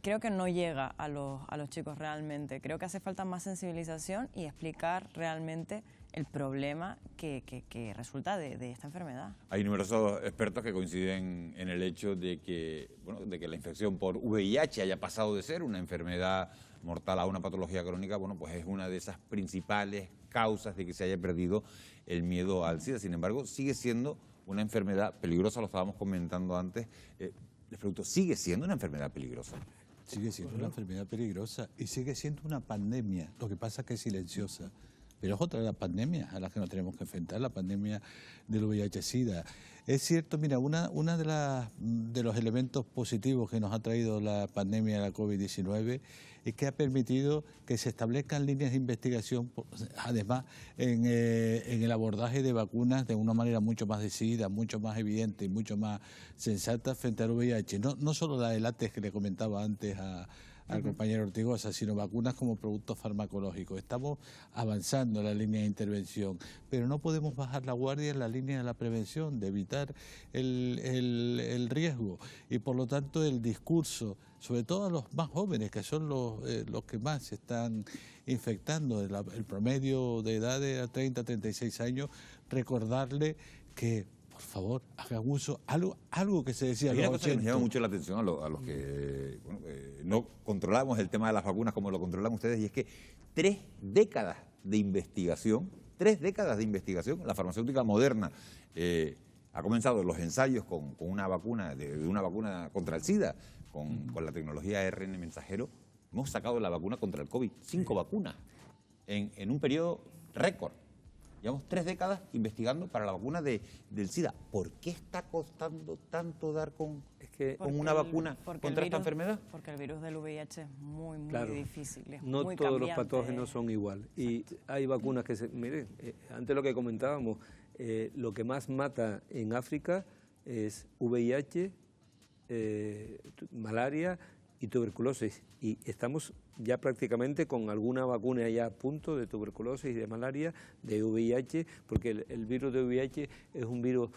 creo que no llega a los chicos realmente. Creo que hace falta más sensibilización y explicar realmente el problema que resulta de esta enfermedad. Hay numerosos expertos que coinciden en el hecho de que la infección por VIH haya pasado de ser una enfermedad mortal a una patología crónica, bueno, pues es una de esas principales causas de que se haya perdido el miedo al SIDA. Sin embargo, sigue siendo una enfermedad peligrosa, lo estábamos comentando antes. Les pregunto, ¿sigue siendo una enfermedad peligrosa? Sigue siendo una enfermedad peligrosa y sigue siendo una pandemia, lo que pasa es que es silenciosa. Pero es otra de las pandemias a las que nos tenemos que enfrentar, la pandemia del VIH-Sida. Es cierto, mira, una de los elementos positivos que nos ha traído la pandemia de la COVID-19 es que ha permitido que se establezcan líneas de investigación, además en el abordaje de vacunas de una manera mucho más decidida, mucho más evidente y mucho más sensata frente al VIH. No solo la de látex que le comentaba antes al compañero Ortigosa, sino vacunas como productos farmacológicos. Estamos avanzando en la línea de intervención, pero no podemos bajar la guardia en la línea de la prevención, de evitar el riesgo. Y por lo tanto el discurso, sobre todo a los más jóvenes, que son los que más se están infectando, el promedio de edad de 30 a 36 años, recordarle que por favor, hagan uso, algo que se decía. Hay una cosa que nos llama mucho la atención a los que no controlamos el tema de las vacunas como lo controlan ustedes, y es que 3 décadas de investigación, la farmacéutica Moderna ha comenzado los ensayos con una vacuna, de una vacuna contra el SIDA, con la tecnología ARN mensajero. Hemos sacado la vacuna contra el COVID, 5 vacunas, en un periodo récord. Llevamos 3 décadas investigando para la vacuna del SIDA. ¿Por qué está costando tanto dar con una vacuna contra esta enfermedad? Porque el virus del VIH es muy difícil, es no muy todos cambiante. Los patógenos son igual. Y hay vacunas que miren, antes lo que comentábamos, lo que más mata en África es VIH, malaria y tuberculosis. Y estamos ya prácticamente con alguna vacuna ya a punto de tuberculosis y de malaria, de VIH, porque el virus de VIH es un virus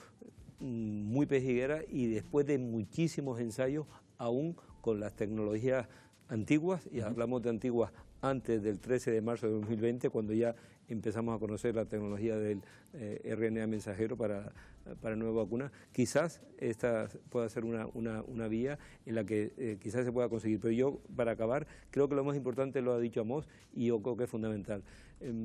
muy pejiguera, y después de muchísimos ensayos, aún con las tecnologías antiguas, y hablamos de antiguas antes del 13 de marzo de 2020, cuando ya empezamos a conocer la tecnología del RNA mensajero para nuevas vacunas, quizás esta pueda ser una vía en la que quizás se pueda conseguir. Pero yo, para acabar, creo que lo más importante lo ha dicho Amos, y yo creo que es fundamental.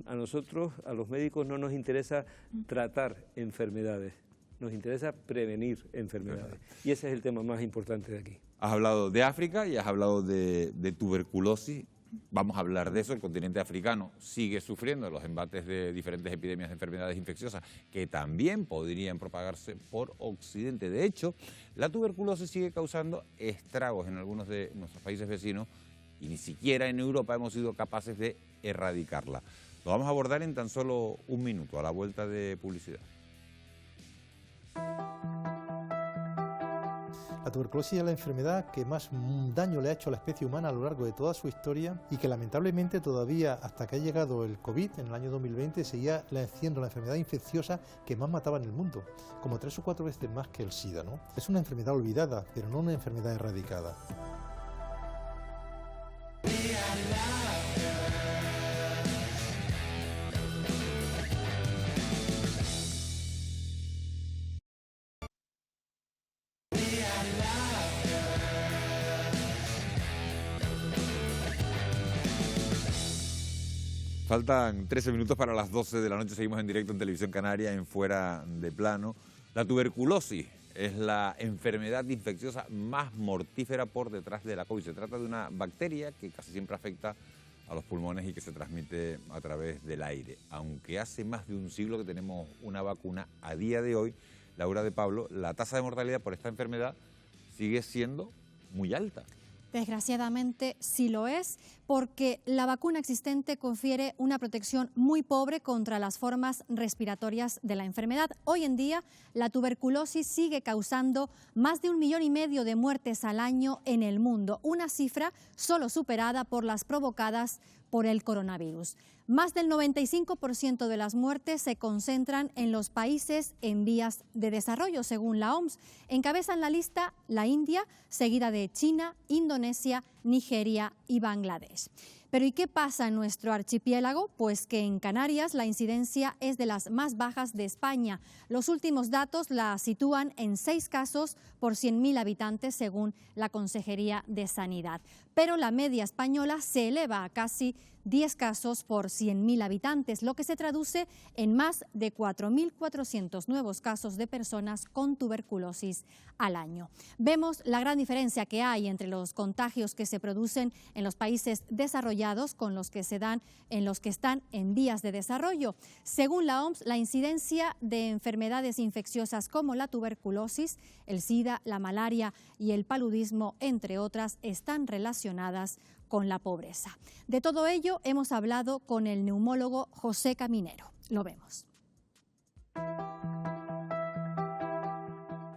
A nosotros, a los médicos, no nos interesa tratar enfermedades, nos interesa prevenir enfermedades. Y ese es el tema más importante de aquí. Has hablado de África y has hablado de tuberculosis. Vamos a hablar de eso. El continente africano sigue sufriendo los embates de diferentes epidemias de enfermedades infecciosas que también podrían propagarse por Occidente. De hecho, la tuberculosis sigue causando estragos en algunos de nuestros países vecinos, y ni siquiera en Europa hemos sido capaces de erradicarla. Lo vamos a abordar en tan solo un minuto, a la vuelta de publicidad. La tuberculosis es la enfermedad que más daño le ha hecho a la especie humana a lo largo de toda su historia y que lamentablemente todavía, hasta que ha llegado el COVID en el año 2020, seguía siendo la enfermedad infecciosa que más mataba en el mundo, como 3 o 4 veces más que el SIDA, ¿no? Es una enfermedad olvidada, pero no una enfermedad erradicada. Faltan 13 minutos para las 12 de la noche, seguimos en directo en Televisión Canaria, en Fuera de Plano. La tuberculosis es la enfermedad infecciosa más mortífera por detrás de la COVID. Se trata de una bacteria que casi siempre afecta a los pulmones y que se transmite a través del aire. Aunque hace más de un siglo que tenemos una vacuna, a día de hoy, Laura de Pablo, la tasa de mortalidad por esta enfermedad sigue siendo muy alta. Desgraciadamente sí lo es, porque la vacuna existente confiere una protección muy pobre contra las formas respiratorias de la enfermedad. Hoy en día, la tuberculosis sigue causando más de 1,5 millones de muertes al año en el mundo, una cifra solo superada por las provocadas por el coronavirus. Más del 95% de las muertes se concentran en los países en vías de desarrollo, según la OMS. Encabezan la lista la India, seguida de China, Indonesia, Nigeria y Bangladesh. Pero ¿y qué pasa en nuestro archipiélago? Pues que en Canarias la incidencia es de las más bajas de España. Los últimos datos la sitúan en 6 casos por 100.000 habitantes, según la Consejería de Sanidad. Pero la media española se eleva a casi 10 casos por 100.000 habitantes, lo que se traduce en más de 4.400 nuevos casos de personas con tuberculosis al año. Vemos la gran diferencia que hay entre los contagios que se producen en los países desarrollados con los que se dan en los que están en vías de desarrollo. Según la OMS, la incidencia de enfermedades infecciosas como la tuberculosis, el SIDA, la malaria y el paludismo, entre otras, están relacionadas con la pobreza. De todo ello hemos hablado con el neumólogo José Caminero. Lo vemos.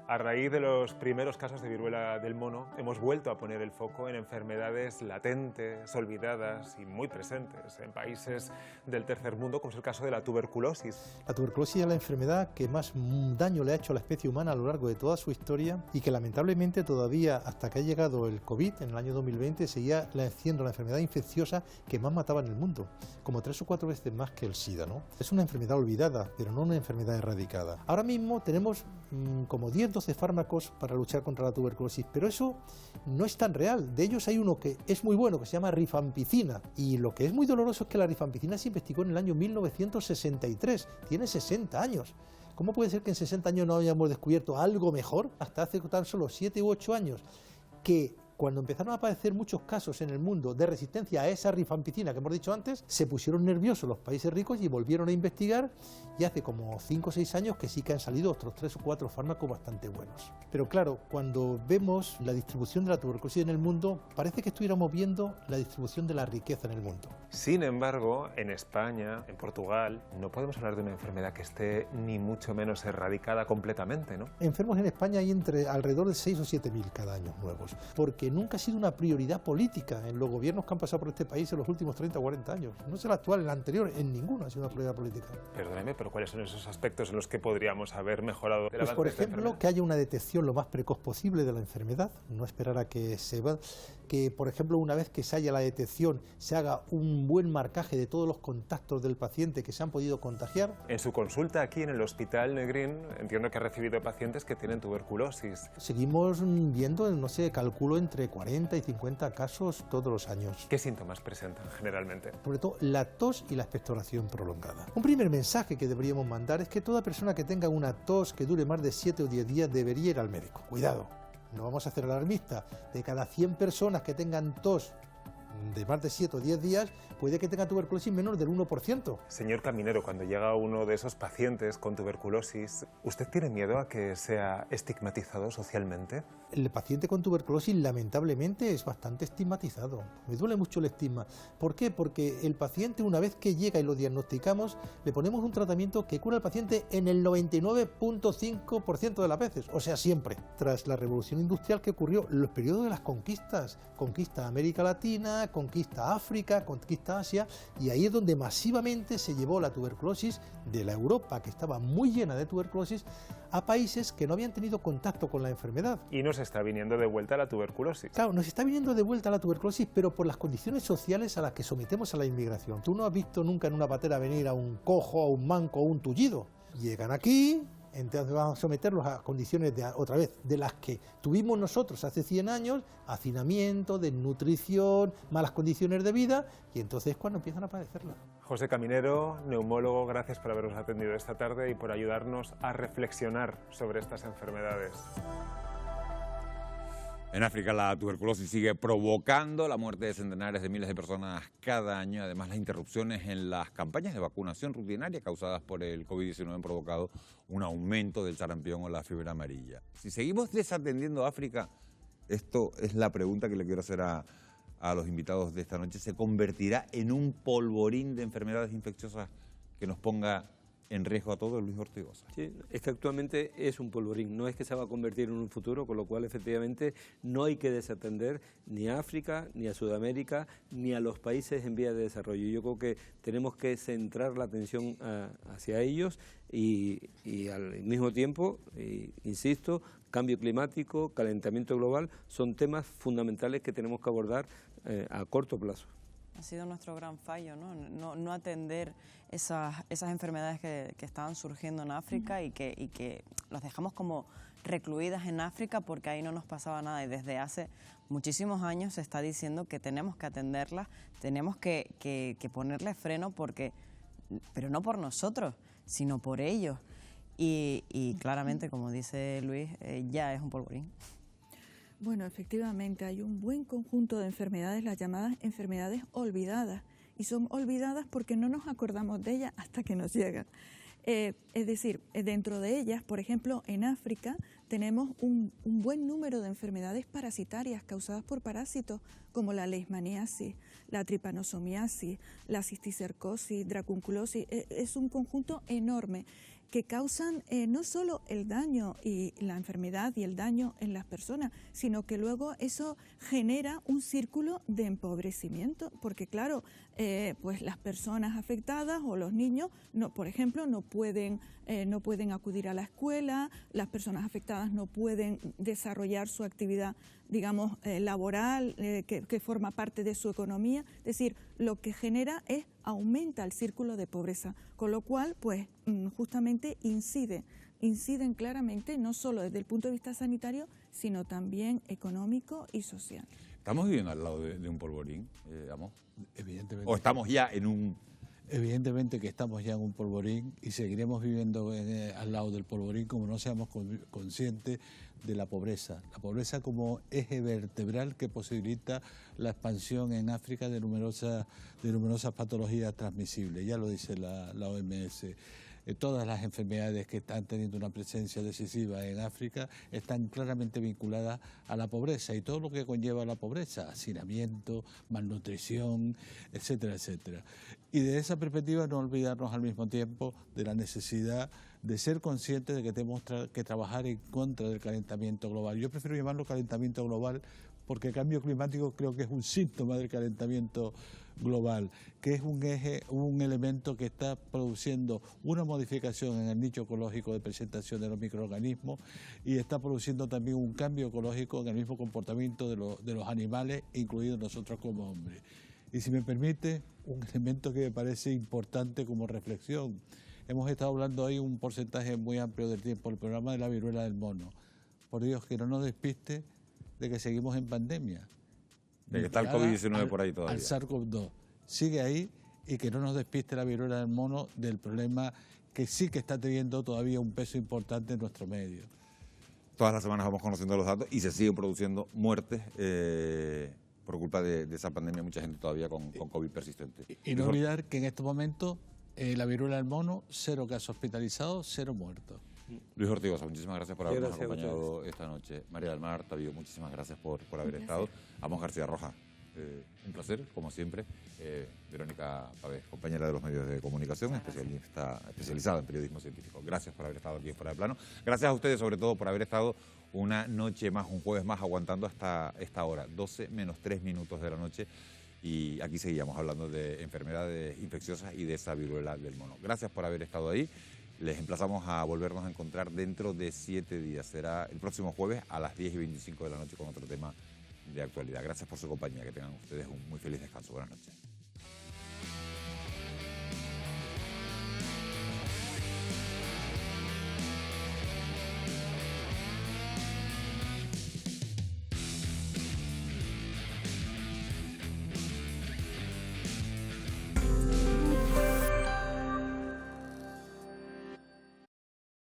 A raíz de los primeros casos de viruela del mono, hemos vuelto a poner el foco en enfermedades latentes, olvidadas y muy presentes en países del tercer mundo, como es el caso de la tuberculosis. La tuberculosis es la enfermedad que más daño le ha hecho a la especie humana a lo largo de toda su historia y que lamentablemente todavía, hasta que ha llegado el COVID en el año 2020, seguía siendo la enfermedad infecciosa que más mataba en el mundo, como 3 o 4 veces más que el SIDA, ¿no? Es una enfermedad olvidada, pero no una enfermedad erradicada. Ahora mismo tenemos como 10-12 fármacos para luchar contra la tuberculosis, pero eso no es tan real. De ellos hay uno que es muy bueno, que se llama rifampicina, y lo que es muy doloroso es que la rifampicina se investigó en el año 1963, tiene 60 años. ¿Cómo puede ser que en 60 años no hayamos descubierto algo mejor? Hasta hace tan solo 7 u 8 años, que cuando empezaron a aparecer muchos casos en el mundo de resistencia a esa rifampicina que hemos dicho antes, se pusieron nerviosos los países ricos y volvieron a investigar, y hace como 5 o 6 años que sí que han salido otros 3 o 4 fármacos bastante buenos. Pero claro, cuando vemos la distribución de la tuberculosis en el mundo, parece que estuviéramos viendo la distribución de la riqueza en el mundo. Sin embargo, en España, en Portugal, no podemos hablar de una enfermedad que esté ni mucho menos erradicada completamente, ¿no? Enfermos en España hay alrededor de 6 o 7.000 cada año nuevos, porque nunca ha sido una prioridad política en los gobiernos que han pasado por este país en los últimos 30 o 40 años. No es el actual, el anterior, en ninguno ha sido una prioridad política. Perdóneme, pero ¿cuáles son esos aspectos en los que podríamos haber mejorado el avance? Pues por ejemplo, que haya una detección lo más precoz posible de la enfermedad, no esperar a que se va, que por ejemplo una vez que se haya la detección se haga un buen marcaje de todos los contactos del paciente que se han podido contagiar. En su consulta aquí en el Hospital Negrín entiendo que ha recibido pacientes que tienen tuberculosis. Seguimos viendo, no sé, calculo entre 40 y 50 casos todos los años. ¿Qué síntomas presentan generalmente? Sobre todo la tos y la expectoración prolongada. Un primer mensaje que deberíamos mandar es que toda persona que tenga una tos que dure más de 7 o 10 días debería ir al médico. Cuidado, no vamos a hacer alarmista. De cada 100 personas que tengan tos de más de 7 o 10 días, puede que tenga tuberculosis menos del 1%. Señor Caminero, cuando llega uno de esos pacientes con tuberculosis, ¿usted tiene miedo a que sea estigmatizado socialmente? El paciente con tuberculosis lamentablemente es bastante estigmatizado. Me duele mucho el estigma. ¿Por qué? Porque el paciente, una vez que llega y lo diagnosticamos, le ponemos un tratamiento que cura al paciente en el 99.5% de las veces, o sea, siempre. Tras la revolución industrial que ocurrió, los periodos de las conquistas, conquista América Latina, conquista África, conquista Asia, y ahí es donde masivamente se llevó la tuberculosis de la Europa, que estaba muy llena de tuberculosis, a países que no habían tenido contacto con la enfermedad. Y nos está viniendo de vuelta la tuberculosis. Claro, nos está viniendo de vuelta la tuberculosis, pero por las condiciones sociales a las que sometemos a la inmigración. Tú no has visto nunca en una patera venir a un cojo, a un manco o un tullido. Llegan aquí, entonces vamos a someterlos a condiciones otra vez de las que tuvimos nosotros hace 100 años, hacinamiento, desnutrición, malas condiciones de vida, y entonces es cuando empiezan a padecerlas. José Caminero, neumólogo, gracias por habernos atendido esta tarde y por ayudarnos a reflexionar sobre estas enfermedades. En África la tuberculosis sigue provocando la muerte de centenares de miles de personas cada año. Además, las interrupciones en las campañas de vacunación rutinaria causadas por el COVID-19 han provocado un aumento del sarampión o la fiebre amarilla. Si seguimos desatendiendo a África, esto es la pregunta que le quiero hacer a los invitados de esta noche, ¿se convertirá en un polvorín de enfermedades infecciosas que nos ponga en riesgo a todos, Luis Ortigosa? Sí, es que actualmente es un polvorín, no es que se va a convertir en un futuro, con lo cual efectivamente no hay que desatender ni a África, ni a Sudamérica, ni a los países en vías de desarrollo. Yo creo que tenemos que centrar la atención hacia ellos y al mismo tiempo, insisto, cambio climático, calentamiento global, son temas fundamentales que tenemos que abordar a corto plazo. Ha sido nuestro gran fallo, ¿no? No atender esas enfermedades que estaban surgiendo en África y que las dejamos como recluidas en África porque ahí no nos pasaba nada. Y desde hace muchísimos años se está diciendo que tenemos que atenderlas, tenemos que ponerle freno pero no por nosotros, sino por ellos. Y claramente, como dice Luis, ya es un polvorín. Bueno, efectivamente hay un buen conjunto de enfermedades, las llamadas enfermedades olvidadas, y son olvidadas porque no nos acordamos de ellas hasta que nos llegan. Es decir, dentro de ellas, por ejemplo, en África tenemos un buen número de enfermedades parasitarias causadas por parásitos como la leishmaniasis, la tripanosomiasis, la cisticercosis, dracunculosis. Es un conjunto enorme que causan no solo el daño y la enfermedad y el daño en las personas, sino que luego eso genera un círculo de empobrecimiento, porque claro, pues las personas afectadas o los niños, por ejemplo, no pueden acudir a la escuela, las personas afectadas no pueden desarrollar su actividad, digamos, laboral, que forma parte de su economía. Es decir, lo que genera aumenta el círculo de pobreza, con lo cual, pues, justamente inciden claramente, no solo desde el punto de vista sanitario, sino también económico y social. ¿Estamos viviendo al lado de un polvorín, digamos? Evidentemente. ¿O estamos ya en un...? Evidentemente que estamos ya en un polvorín y seguiremos viviendo al lado del polvorín como no seamos conscientes de la pobreza. La pobreza como eje vertebral que posibilita la expansión en África de numerosas patologías transmisibles. Ya lo dice la OMS. Todas las enfermedades que están teniendo una presencia decisiva en África están claramente vinculadas a la pobreza y todo lo que conlleva la pobreza, hacinamiento, malnutrición, etcétera, etcétera. Y de esa perspectiva no olvidarnos al mismo tiempo de la necesidad de ser conscientes de que tenemos que trabajar en contra del calentamiento global. Yo prefiero llamarlo calentamiento global porque el cambio climático creo que es un síntoma del calentamiento global, que es un elemento que está produciendo una modificación en el nicho ecológico de presentación de los microorganismos y está produciendo también un cambio ecológico en el mismo comportamiento de los animales, incluidos nosotros como hombres. Y si me permite, un elemento que me parece importante como reflexión. Hemos estado hablando hoy un porcentaje muy amplio del tiempo del programa de la viruela del mono. Por Dios, que no nos despiste de que seguimos en pandemia. De que está el COVID-19 por ahí todavía. Al SARS-CoV-2. Sigue ahí y que no nos despiste la viruela del mono del problema que sí que está teniendo todavía un peso importante en nuestro medio. Todas las semanas vamos conociendo los datos y se siguen produciendo muertes por culpa de esa pandemia, mucha gente todavía con COVID persistente. Y no olvidar que en estos momentos la viruela del mono, 0 casos hospitalizados, 0 muertos. Luis Ortigosa, muchísimas gracias por habernos acompañado esta noche. María del Mar Tavío, muchísimas gracias por haber estado. Amos García Roja, un placer, como siempre. Verónica Pavés, compañera de los medios de comunicación, especializada en periodismo científico. Gracias por haber estado aquí en Fuera de Plano. Gracias a ustedes, sobre todo, por haber estado una noche más, un jueves más, aguantando hasta esta hora, 12 menos 3 minutos de la noche. Y aquí seguíamos hablando de enfermedades infecciosas y de esa viruela del mono. Gracias por haber estado ahí. Les emplazamos a volvernos a encontrar dentro de 7 días. Será el próximo jueves a las 10:25 de la noche con otro tema de actualidad. Gracias por su compañía. Que tengan ustedes un muy feliz descanso. Buenas noches.